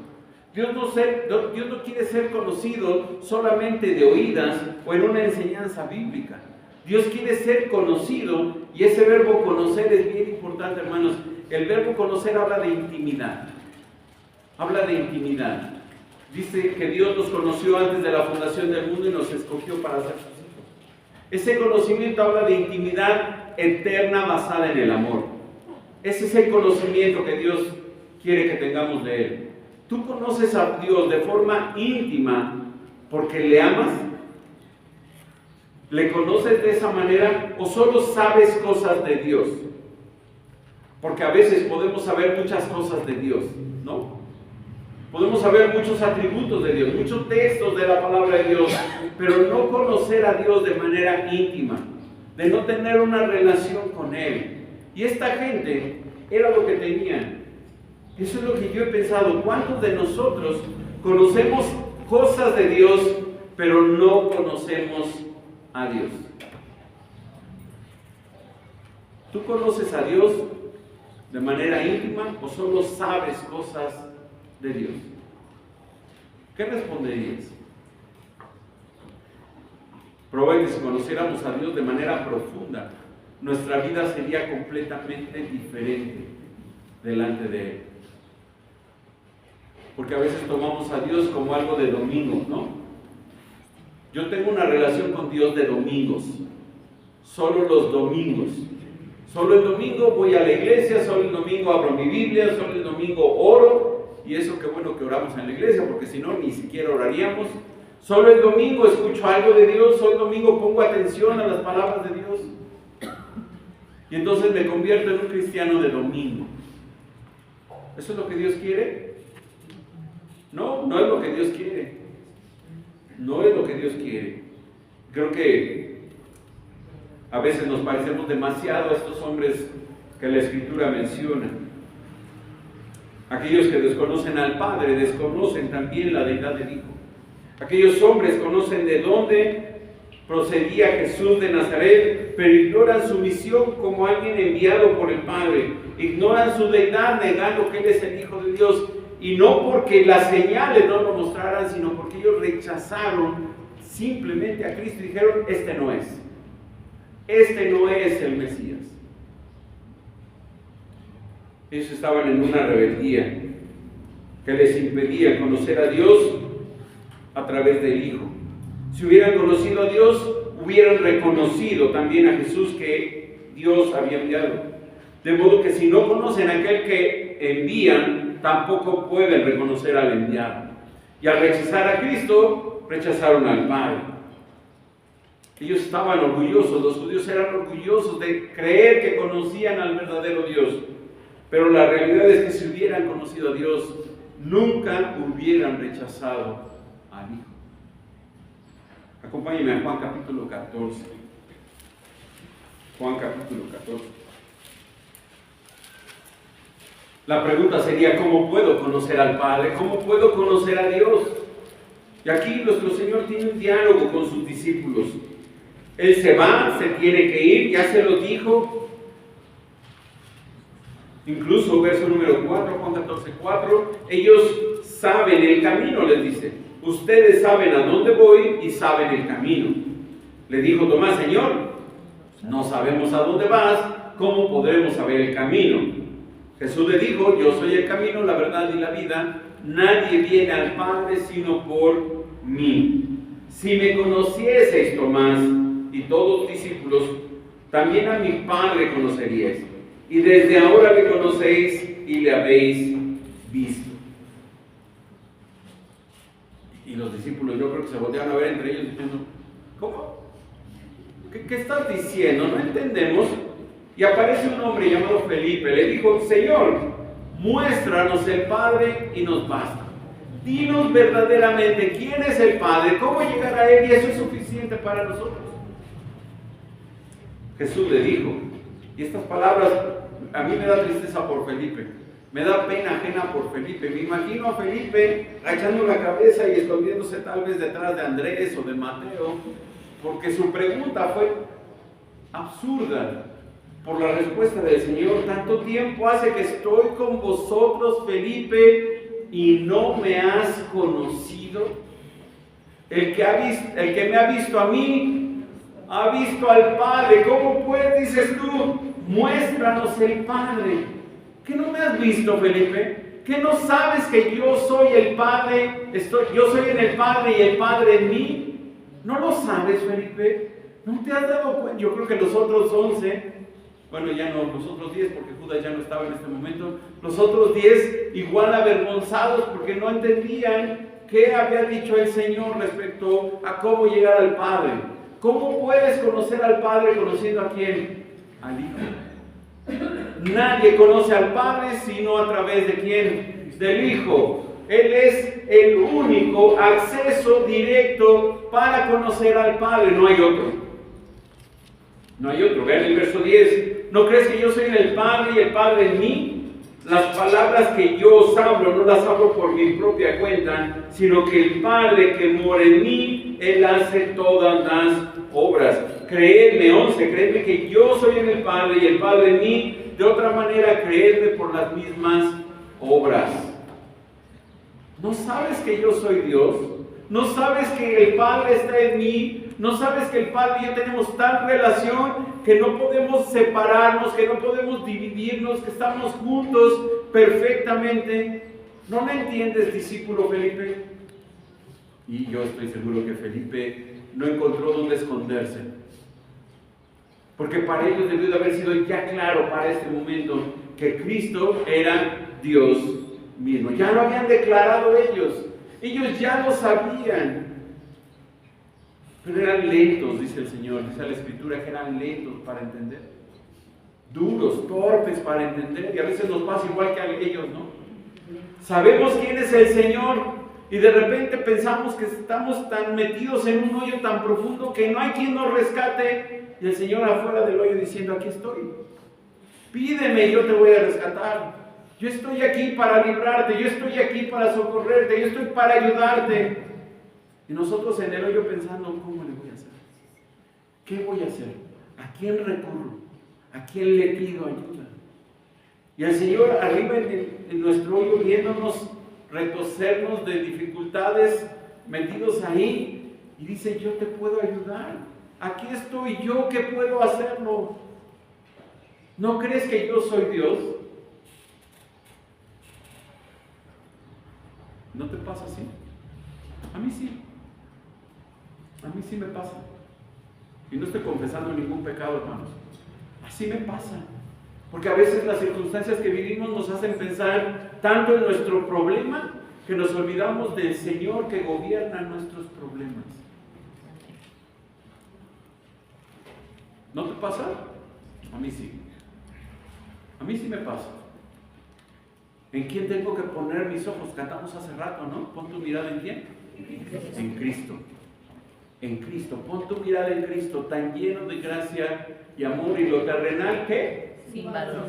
Dios no quiere ser conocido solamente de oídas o en una enseñanza bíblica. Dios quiere ser conocido, y ese verbo conocer es bien importante, hermanos. El verbo conocer habla de intimidad. Habla de intimidad. Dice que Dios nos conoció antes de la fundación del mundo y nos escogió para ser sus hijos. Ese conocimiento habla de intimidad eterna basada en el amor. Ese es el conocimiento que Dios quiere que tengamos de Él. ¿Tú conoces a Dios de forma íntima porque le amas? ¿Le conoces de esa manera o solo sabes cosas de Dios? Porque a veces podemos saber muchas cosas de Dios, ¿no? Podemos saber muchos atributos de Dios, muchos textos de la palabra de Dios, pero no conocer a Dios de manera íntima, de no tener una relación con Él. Y esta gente era lo que tenían. Eso es lo que yo he pensado. ¿Cuántos de nosotros conocemos cosas de Dios, pero no conocemos a Dios? ¿Tú conoces a Dios de manera íntima o solo sabes cosas de Dios? ¿Qué responderías? Probablemente si conociéramos a Dios de manera profunda, nuestra vida sería completamente diferente delante de Él. Porque a veces tomamos a Dios como algo de domingos, ¿no? Yo tengo una relación con Dios de domingos, solo los domingos. Solo el domingo voy a la iglesia, solo el domingo abro mi Biblia, solo el domingo oro, y eso qué bueno que oramos en la iglesia, porque si no ni siquiera oraríamos. Solo el domingo escucho algo de Dios, solo el domingo pongo atención a las palabras de Dios. Y entonces me convierto en un cristiano de domingo. ¿Eso es lo que Dios quiere? No, no es lo que Dios quiere. No es lo que Dios quiere. Creo que a veces nos parecemos demasiado a estos hombres que la Escritura menciona. Aquellos que desconocen al Padre, desconocen también la deidad del Hijo. Aquellos hombres conocen de dónde procedía Jesús de Nazaret, pero ignoran su misión como alguien enviado por el Padre. Ignoran su deidad, negando que Él es el Hijo de Dios. Y no porque las señales no lo mostraran, sino porque ellos rechazaron simplemente a Cristo y dijeron, este no es. Este no es el Mesías. Ellos estaban en una rebeldía que les impedía conocer a Dios a través del Hijo. Si hubieran conocido a Dios, hubieran reconocido también a Jesús que Dios había enviado. De modo que si no conocen a aquel que envían, tampoco pueden reconocer al enviado. Y al rechazar a Cristo, rechazaron al Padre. Ellos estaban orgullosos, los judíos eran orgullosos de creer que conocían al verdadero Dios. Pero la realidad es que si hubieran conocido a Dios, nunca hubieran rechazado al Hijo. Acompáñenme a Juan capítulo 14. Juan capítulo 14. La pregunta sería, ¿cómo puedo conocer al Padre? ¿Cómo puedo conocer a Dios? Y aquí nuestro Señor tiene un diálogo con sus discípulos. Él se va, se tiene que ir, ya se lo dijo. Incluso verso número 4, Juan 14, 4, ellos saben el camino, les dice. Ustedes saben a dónde voy y saben el camino. Le dijo Tomás, Señor, no sabemos a dónde vas, ¿cómo podremos saber el camino? Jesús le dijo, yo soy el camino, la verdad y la vida. Nadie viene al Padre sino por mí. Si me conocieseis, Tomás, y todos los discípulos, también a mi Padre conoceríais. Y desde ahora le conocéis y le habéis visto. Y los discípulos, yo creo que se voltearon a ver entre ellos diciendo, ¿cómo? ¿Qué estás diciendo? No entendemos. Y aparece un hombre llamado Felipe, le dijo, Señor, muéstranos el Padre y nos basta. Dinos verdaderamente quién es el Padre, cómo llegar a Él y eso es suficiente para nosotros. Jesús le dijo, y estas palabras a mí me da tristeza por Felipe, me da pena ajena por Felipe. Me imagino a Felipe agachando la cabeza y escondiéndose tal vez detrás de Andrés o de Mateo, porque su pregunta fue absurda. Por la respuesta del Señor, tanto tiempo hace que estoy con vosotros, Felipe, y no me has conocido. El que me ha visto a mí, ha visto al Padre. ¿Cómo pues dices tú? Muéstranos el Padre. ¿Qué no me has visto, Felipe? ¿Qué no sabes que yo soy el Padre? Yo soy en el Padre y el Padre en mí. ¿No lo sabes, Felipe? ¿No te has dado cuenta? Yo creo que los otros 11... Bueno, ya no, los otros 10, porque Judas ya no estaba en este momento. Los otros 10 igual avergonzados porque no entendían qué había dicho el Señor respecto a cómo llegar al Padre. ¿Cómo puedes conocer al Padre conociendo a quién? Al Hijo. Nadie conoce al Padre sino a través de quién? Del Hijo. Él es el único acceso directo para conocer al Padre. No hay otro. No hay otro. Vean el verso 10. ¿No crees que yo soy en el Padre y el Padre en mí? Las palabras que yo os hablo no las hablo por mi propia cuenta, sino que el Padre que mora en mí, Él hace todas las obras. Creedme, 11, creedme que yo soy en el Padre y el Padre en mí. De otra manera, creedme por las mismas obras. ¿No sabes que yo soy Dios? ¿No sabes que el Padre está en mí? ¿No sabes que el Padre y yo tenemos tal relación que no podemos separarnos, que no podemos dividirnos, que estamos juntos perfectamente? ¿No me entiendes, discípulo Felipe? Y yo estoy seguro que Felipe no encontró dónde esconderse. Porque para ellos debió de haber sido ya claro para este momento que Cristo era Dios mismo. Ya lo habían declarado ellos. Ellos ya lo sabían. Pero eran lentos, dice el Señor, dice la Escritura que eran lentos para entender. Duros, torpes para entender. Y a veces nos pasa igual que a ellos, ¿no? Sabemos quién es el Señor y de repente pensamos que estamos tan metidos en un hoyo tan profundo que no hay quien nos rescate. Y el Señor afuera del hoyo diciendo, aquí estoy. Pídeme y yo te voy a rescatar. Yo estoy aquí para librarte, yo estoy aquí para socorrerte, yo estoy para ayudarte. Y nosotros en el hoyo pensando, ¿cómo le voy a hacer? ¿Qué voy a hacer? ¿A quién recurro? ¿A quién le pido ayuda? Y el Señor arriba en nuestro hoyo viéndonos retorcernos de dificultades, metidos ahí, y dice, yo te puedo ayudar. Aquí estoy yo que puedo hacerlo. ¿No crees que yo soy Dios? ¿No te pasa así? A mí sí. A mí sí me pasa. Y no estoy confesando ningún pecado, hermanos. Así me pasa. Porque a veces las circunstancias que vivimos nos hacen pensar tanto en nuestro problema que nos olvidamos del Señor que gobierna nuestros problemas. ¿No te pasa? A mí sí. A mí sí me pasa. ¿En quién tengo que poner mis ojos? Cantamos hace rato, ¿no? Pon tu mirada en quién. En Cristo. En Cristo. Pon tu mirada en Cristo, tan lleno de gracia y amor, y lo terrenal, ¿qué? Sin valor.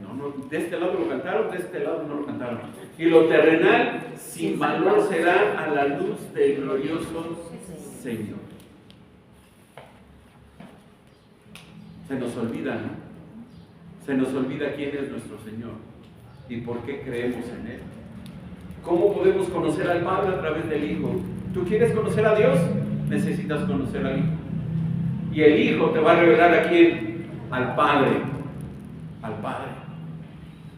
No, de este lado lo cantaron, de este lado no lo cantaron. Y lo terrenal sin valor será a la luz del glorioso Señor. Se nos olvida, ¿no? Se nos olvida quién es nuestro Señor y por qué creemos en Él. ¿Cómo podemos conocer al Padre? A través del Hijo. ¿Tú quieres conocer a Dios? Necesitas conocer al Hijo. Y el Hijo te va a revelar a quién? Al Padre. Al Padre.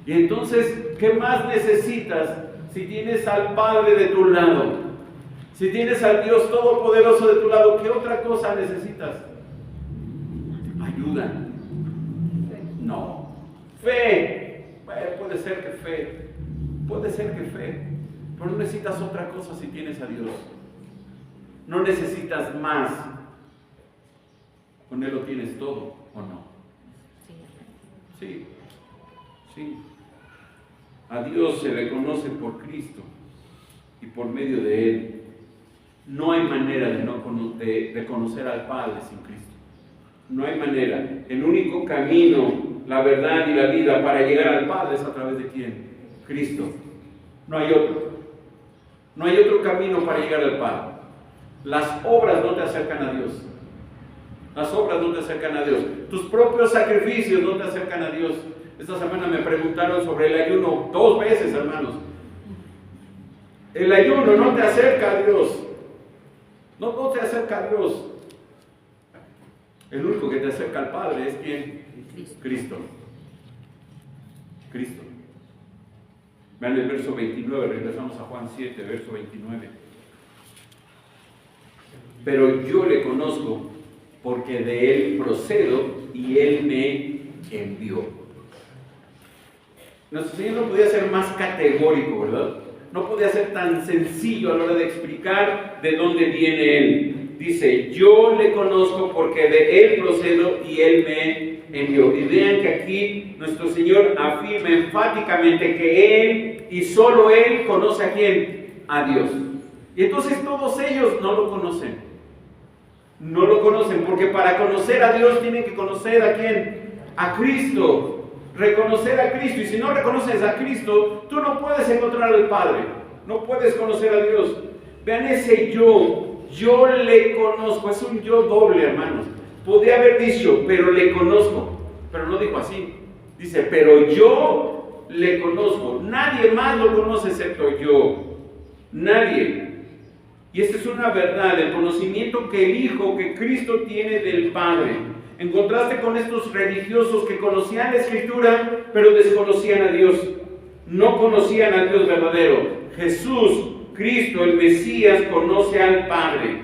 Y entonces, ¿qué más necesitas si tienes al Padre de tu lado? Si tienes al Dios Todopoderoso de tu lado, ¿qué otra cosa necesitas? Ayuda. No. Fe. Bueno, puede ser que fe. Puede ser que fe. Pero no necesitas otra cosa si tienes a Dios. No necesitas más. Con Él lo tienes todo, ¿o no? Sí. Sí. A Dios se le conoce por Cristo y por medio de Él. No hay manera de conocer al Padre sin Cristo. No hay manera. El único camino, la verdad y la vida para llegar al Padre es a través de ¿quién? Cristo. No hay otro. No hay otro camino para llegar al Padre. Las obras no te acercan a Dios. Las obras no te acercan a Dios. Tus propios sacrificios no te acercan a Dios. Esta semana me preguntaron sobre el ayuno 2 veces, hermanos. El ayuno no te acerca a Dios. No te acerca a Dios. El único que te acerca al Padre es ¿quién? Cristo. Cristo. Vean el verso 29, regresamos a Juan 7, verso 29. Pero yo le conozco porque de Él procedo y Él me envió. Nuestro Señor no podía ser más categórico, ¿verdad? No podía ser tan sencillo a la hora de explicar de dónde viene Él. Dice, yo le conozco porque de Él procedo y Él me envió. Y vean que aquí nuestro Señor afirma enfáticamente que Él y solo Él conoce a quién, a Dios. Y entonces todos ellos no lo conocen. No lo conocen porque para conocer a Dios tienen que conocer a quién, a Cristo. Reconocer a Cristo. Y si no reconoces a Cristo, tú no puedes encontrar al Padre. No puedes conocer a Dios. Vean ese yo le conozco. Es un yo doble, hermanos. Podría haber dicho, pero le conozco. Pero no dijo así. Dice, pero yo le conozco. Nadie más lo conoce excepto yo. Nadie. Y esta es una verdad, el conocimiento que el Hijo, que Cristo tiene del Padre. En contraste con estos religiosos que conocían la Escritura, pero desconocían a Dios. No conocían al Dios verdadero. Jesús, Cristo, el Mesías, conoce al Padre.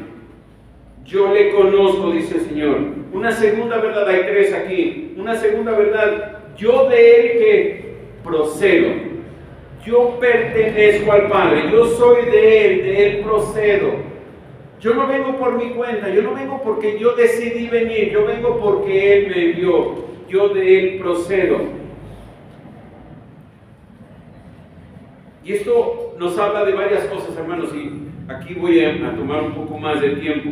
Yo le conozco, dice el Señor. Una segunda verdad, hay 3 aquí. Una segunda verdad, yo de Él que procedo. Yo pertenezco al Padre, yo soy de Él procedo. Yo no vengo por mi cuenta, yo no vengo porque yo decidí venir, yo vengo porque Él me envió. Yo de Él procedo. Y esto nos habla de varias cosas, hermanos, y aquí voy a tomar un poco más de tiempo.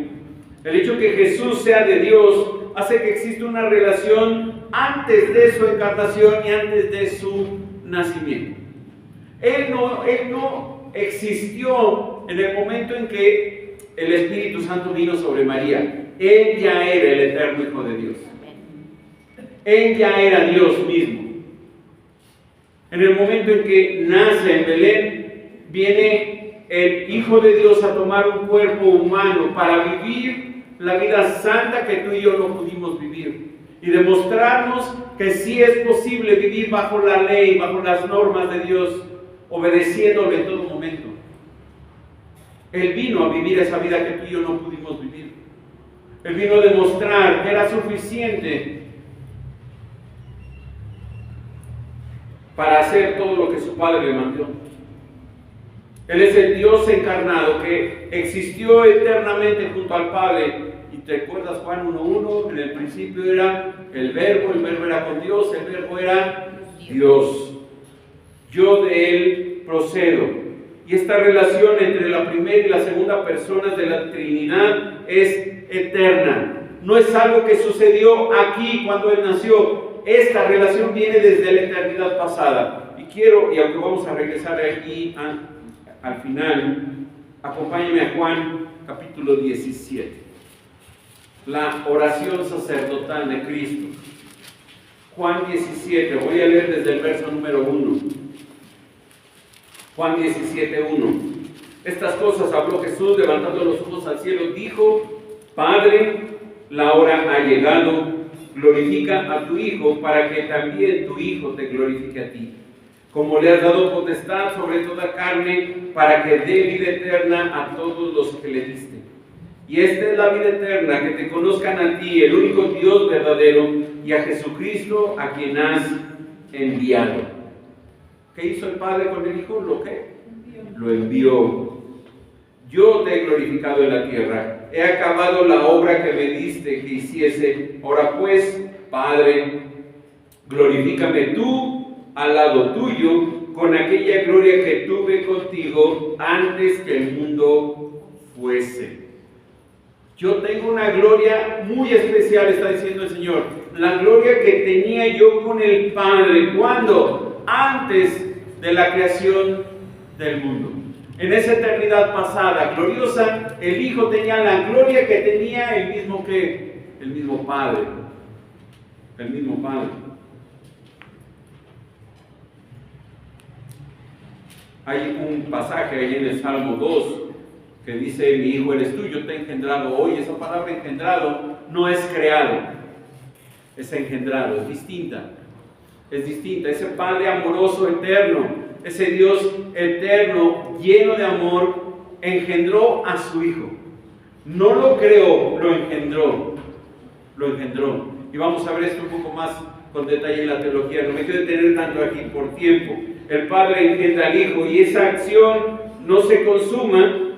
El hecho que Jesús sea de Dios hace que exista una relación antes de su encarnación y antes de su nacimiento. Él no existió en el momento en que el Espíritu Santo vino sobre María. Él ya era el eterno Hijo de Dios. Él ya era Dios mismo. En el momento en que nace en Belén, viene el Hijo de Dios a tomar un cuerpo humano para vivir la vida santa que tú y yo no pudimos vivir. Y demostrarnos que sí es posible vivir bajo la ley, bajo las normas de Dios, obedeciéndole en todo momento. Él vino a vivir esa vida que tú y yo no pudimos vivir. Él vino a demostrar que era suficiente para hacer todo lo que su Padre le mandó. Él es el Dios encarnado que existió eternamente junto al Padre. Y te acuerdas Juan 1:1, en el principio era el verbo era con Dios, el verbo era Dios. Yo de Él procedo. Y esta relación entre la primera y la segunda persona de la Trinidad es eterna. No es algo que sucedió aquí cuando Él nació. Esta relación viene desde la eternidad pasada. Y aunque vamos a regresar aquí al final, acompáñame a Juan capítulo 17. La oración sacerdotal de Cristo. Juan 17, voy a leer desde el verso número 1. Juan 17:1. Estas cosas habló Jesús levantando los ojos al cielo. Dijo: Padre, la hora ha llegado. Glorifica a tu Hijo para que también tu Hijo te glorifique a ti. Como le has dado potestad sobre toda carne para que dé vida eterna a todos los que le diste. Y esta es la vida eterna, que te conozcan a ti, el único Dios verdadero, y a Jesucristo a quien has enviado. ¿Qué hizo el Padre con el Hijo? Lo envió. Yo te he glorificado en la tierra. He acabado la obra que me diste que hiciese. Ahora pues, Padre, glorifícame tú al lado tuyo con aquella gloria que tuve contigo antes que el mundo fuese. Yo tengo una gloria muy especial, está diciendo el Señor. La gloria que tenía yo con el Padre. ¿Cuándo? Antes de la creación del mundo. En esa eternidad pasada, gloriosa, el Hijo tenía la gloria que tenía el mismo Padre. El mismo Padre. Hay un pasaje ahí en el Salmo 2 que dice: mi Hijo eres tú, yo te he engendrado hoy. Esa palabra engendrado no es creado, es engendrado, es distinta. Es distinta. Ese Padre amoroso, eterno, ese Dios eterno, lleno de amor, engendró a su Hijo. No lo creó, lo engendró. Lo engendró. Y vamos a ver esto un poco más con detalle en la teología. No me quiero detener tanto aquí por tiempo. El Padre engendra al Hijo y esa acción no se consuma,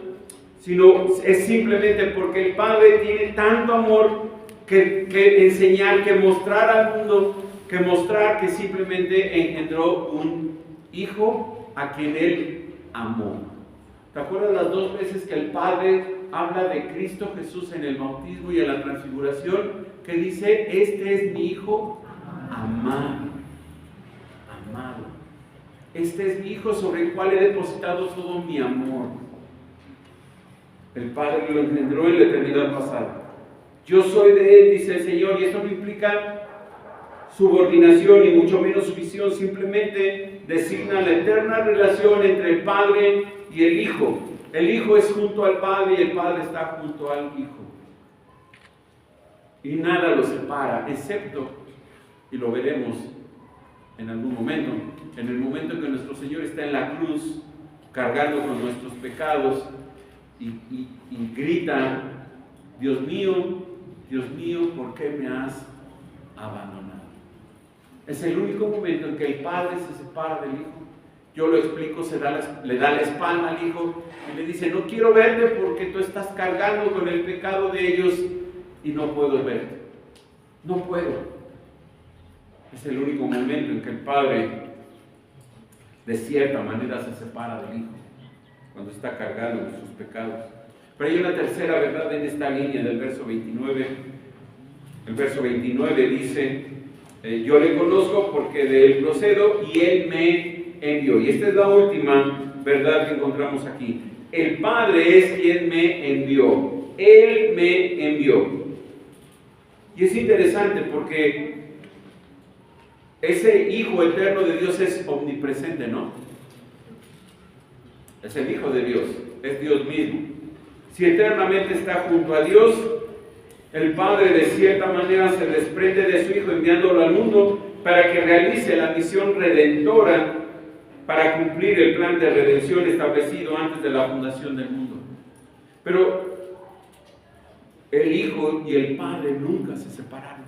sino es simplemente porque el Padre tiene tanto amor que enseñar, que mostrar al mundo, que mostrar que simplemente engendró un Hijo a quien Él amó. ¿Te acuerdas las dos veces que el Padre habla de Cristo Jesús en el bautismo y en la transfiguración? Que dice: este es mi Hijo amado. Amado. Este es mi Hijo sobre el cual he depositado todo mi amor. El Padre lo engendró en la eternidad pasada. Yo soy de Él, dice el Señor, y esto no implica subordinación y mucho menos sumisión, simplemente designa la eterna relación entre el Padre y el Hijo. El Hijo es junto al Padre y el Padre está junto al Hijo. Y nada los separa, excepto, y lo veremos en algún momento, en el momento en que nuestro Señor está en la cruz, cargando con nuestros pecados, y grita: Dios mío, ¿por qué me has abandonado? Es el único momento en que el Padre se separa del Hijo. Yo lo explico, le da la espalda al Hijo y le dice: no quiero verte porque tú estás cargando con el pecado de ellos y no puedo verte. No puedo. Es el único momento en que el Padre de cierta manera se separa del Hijo, cuando está cargando con sus pecados. Pero hay una tercera verdad en esta línea del verso 29. El verso 29 dice: yo le conozco porque de Él procedo y Él me envió. Y esta es la última verdad que encontramos aquí. El Padre es quien me envió. Él me envió. Y es interesante porque ese Hijo eterno de Dios es omnipresente, ¿no? Es el Hijo de Dios, es Dios mismo. Si eternamente está junto a Dios, el Padre de cierta manera se desprende de su Hijo enviándolo al mundo para que realice la misión redentora, para cumplir el plan de redención establecido antes de la fundación del mundo. Pero el Hijo y el Padre nunca se separaron,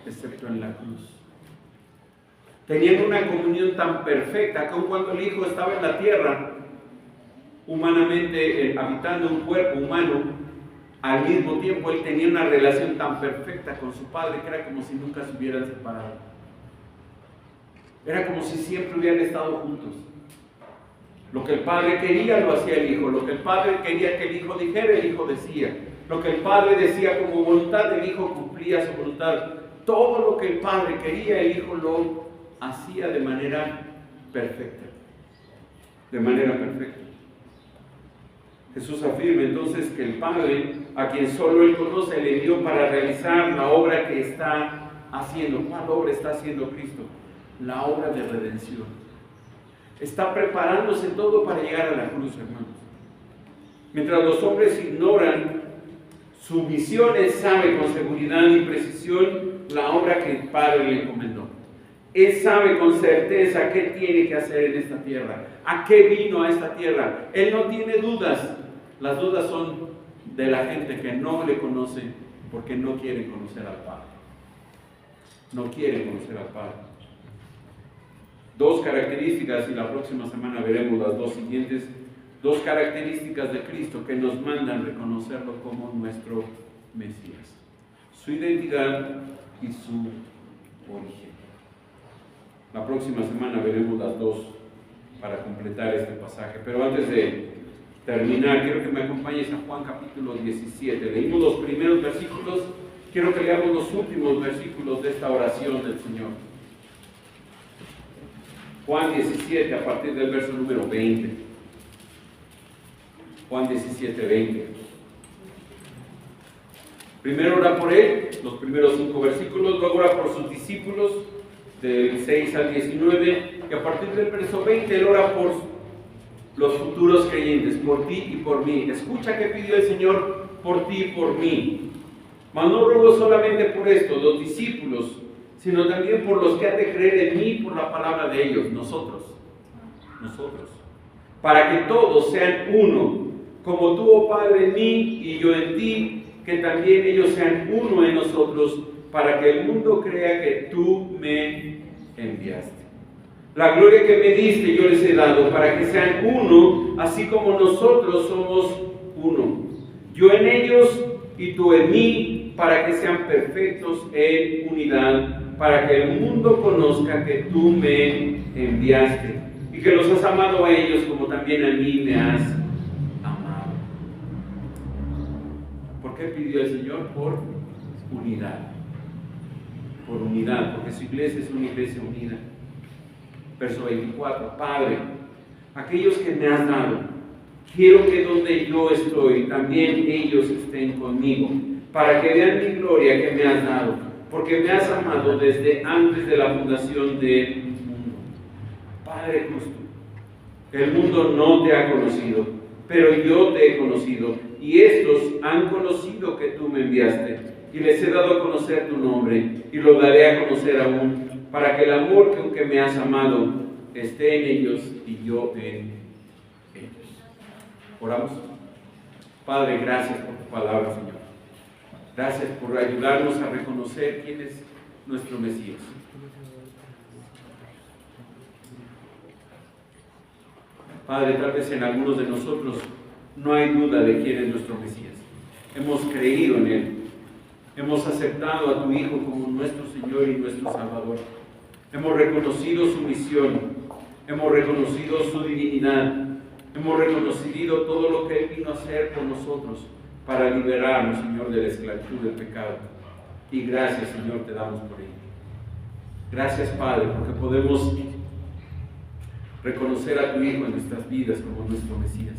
excepto en la cruz. Tenían una comunión tan perfecta que aun cuando el Hijo estaba en la tierra, humanamente habitando un cuerpo humano, al mismo tiempo Él tenía una relación tan perfecta con su Padre que era como si nunca se hubieran separado. Era como si siempre hubieran estado juntos. Lo que el Padre quería lo hacía el Hijo. Lo que el Padre quería que el Hijo dijera, el Hijo decía. Lo que el Padre decía como voluntad, el Hijo cumplía su voluntad. Todo lo que el Padre quería, el Hijo lo hacía de manera perfecta. De manera perfecta. Jesús afirma entonces que el Padre, a quien solo Él conoce, le dio para realizar la obra que está haciendo. ¿Cuál obra está haciendo Cristo? La obra de redención. Está preparándose todo para llegar a la cruz, hermanos. Mientras los hombres ignoran su misión, Él sabe con seguridad y precisión la obra que el Padre le encomendó. Él sabe con certeza qué tiene que hacer en esta tierra, a qué vino a esta tierra. Él no tiene dudas. Las dudas son de la gente que no le conoce porque no quiere conocer al Padre. No quiere conocer al Padre. Dos características, y la próxima semana veremos las dos siguientes, dos características de Cristo que nos mandan reconocerlo como nuestro Mesías. Su identidad y su origen. La próxima semana veremos las dos para completar este pasaje. Pero antes de terminar, quiero que me acompañes a Juan capítulo 17. Leímos los primeros versículos, quiero que leamos los últimos versículos de esta oración del Señor. Juan 17, a partir del verso número 20. Juan 17, 20. Primero ora por Él, los primeros 5 versículos, luego ora por sus discípulos, del 6 al 19, y a partir del verso 20 Él ora por los futuros creyentes, por ti y por mí. Escucha que pidió el Señor por ti y por mí. Mas no ruego solamente por esto, los discípulos, sino también por los que han de creer en mí por la palabra de ellos, nosotros, para que todos sean uno, como tú, oh Padre, en mí y yo en ti, que también ellos sean uno en nosotros, para que el mundo crea que tú me enviaste. La gloria que me diste yo les he dado, para que sean uno, así como nosotros somos uno. Yo en ellos y tú en mí, para que sean perfectos en unidad, para que el mundo conozca que tú me enviaste y que los has amado a ellos como también a mí me has amado. ¿Por qué pidió el Señor? Por unidad. Por unidad, porque su iglesia es una iglesia unida. Verso 24, Padre, aquellos que me has dado, quiero que donde yo estoy, también ellos estén conmigo, para que vean mi gloria que me has dado, porque me has amado desde antes de la fundación del mundo. Padre justo, el mundo no te ha conocido, pero yo te he conocido, y estos han conocido que tú me enviaste, y les he dado a conocer tu nombre, y lo daré a conocer aún, para que el amor con que me has amado esté en ellos y yo en ellos. Oramos. Padre, gracias por tu palabra, Señor. Gracias por ayudarnos a reconocer quién es nuestro Mesías. Padre, tal vez en algunos de nosotros no hay duda de quién es nuestro Mesías. Hemos creído en Él. Hemos aceptado a tu Hijo como nuestro Señor y nuestro Salvador. Hemos reconocido su misión. Hemos reconocido su divinidad. Hemos reconocido todo lo que Él vino a hacer por nosotros para liberarnos, Señor, de la esclavitud del pecado. Y gracias, Señor, te damos por ello. Gracias, Padre, porque podemos reconocer a tu Hijo en nuestras vidas como nuestro Mesías.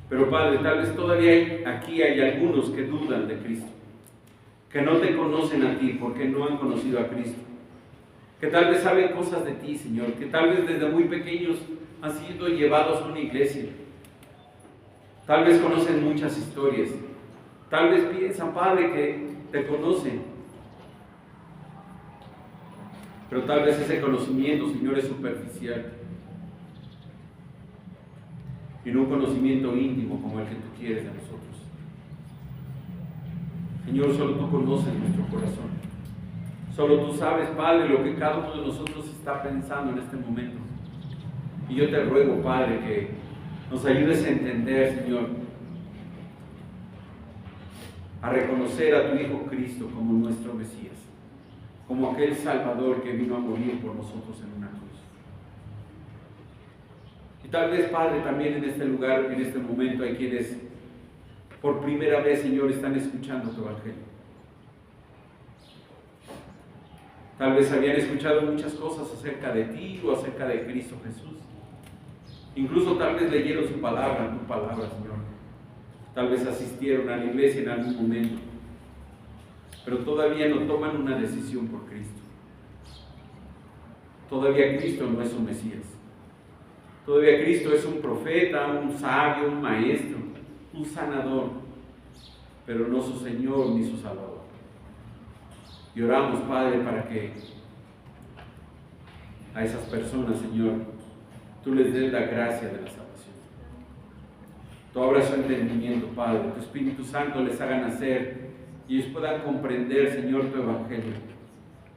Pero, Padre, tal vez todavía aquí hay algunos que dudan de Cristo, que no te conocen a ti porque no han conocido a Cristo, que tal vez saben cosas de ti, Señor, que tal vez desde muy pequeños han sido llevados a una iglesia. Tal vez conocen muchas historias. Tal vez piensan, Padre, que te conocen. Pero tal vez ese conocimiento, Señor, es superficial. Y no un conocimiento íntimo como el que tú quieres de nosotros. Señor, solo tú conoces nuestro corazón. Solo tú sabes, Padre, lo que cada uno de nosotros está pensando en este momento. Y yo te ruego, Padre, que nos ayudes a entender, Señor, a reconocer a tu Hijo Cristo como nuestro Mesías, como aquel Salvador que vino a morir por nosotros en una cruz. Y tal vez, Padre, también en este lugar, en este momento, hay quienes por primera vez, Señor, están escuchando tu Evangelio. Tal vez habían escuchado muchas cosas acerca de ti o acerca de Cristo Jesús. Incluso tal vez leyeron su palabra, tu palabra, Señor. Tal vez asistieron a la iglesia en algún momento, pero todavía no toman una decisión por Cristo. Todavía Cristo no es un Mesías. Todavía Cristo es un profeta, un sabio, un maestro, un sanador, pero no su Señor ni su Salvador. Y oramos, Padre, para que a esas personas, Señor, tú les des la gracia de la salvación. Tú abras su entendimiento, Padre, tu Espíritu Santo les haga nacer y ellos puedan comprender, Señor, tu Evangelio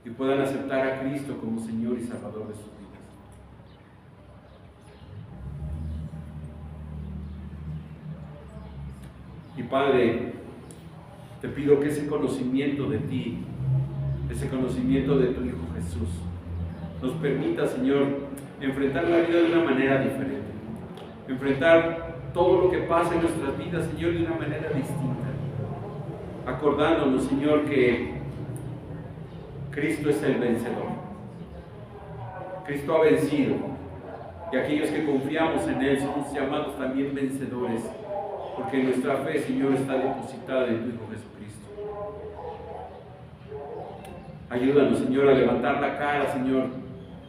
y puedan aceptar a Cristo como Señor y Salvador de sus vidas. Y Padre, te pido que ese conocimiento de ti, ese conocimiento de tu Hijo Jesús, nos permita, Señor, enfrentar la vida de una manera diferente, enfrentar todo lo que pasa en nuestras vidas, Señor, de una manera distinta, acordándonos, Señor, que Cristo es el vencedor. Cristo ha vencido, y aquellos que confiamos en Él somos llamados también vencedores, porque nuestra fe, Señor, está depositada en tu Hijo Jesucristo. Ayúdanos, Señor, a levantar la cara, Señor,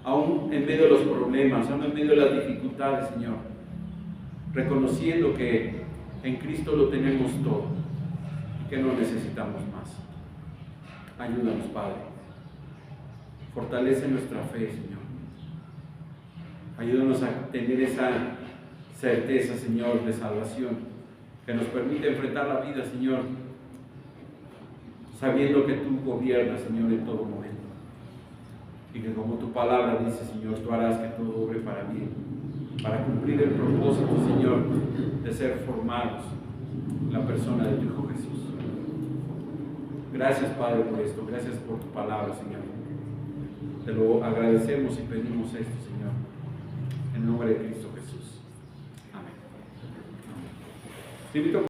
aún en medio de los problemas, aún en medio de las dificultades, Señor, reconociendo que en Cristo lo tenemos todo y que no necesitamos más. Ayúdanos, Padre. Fortalece nuestra fe, Señor. Ayúdanos a tener esa certeza, Señor, de salvación, que nos permite enfrentar la vida, Señor, sabiendo que tú gobiernas, Señor, en todo momento. Y que como tu palabra dice, Señor, tú harás que todo obre para bien, para cumplir el propósito, Señor, de ser formados en la persona de tu Hijo Jesús. Gracias, Padre, por esto. Gracias por tu palabra, Señor. Te lo agradecemos y pedimos esto, Señor, en nombre de Cristo Jesús. Amén. Te invito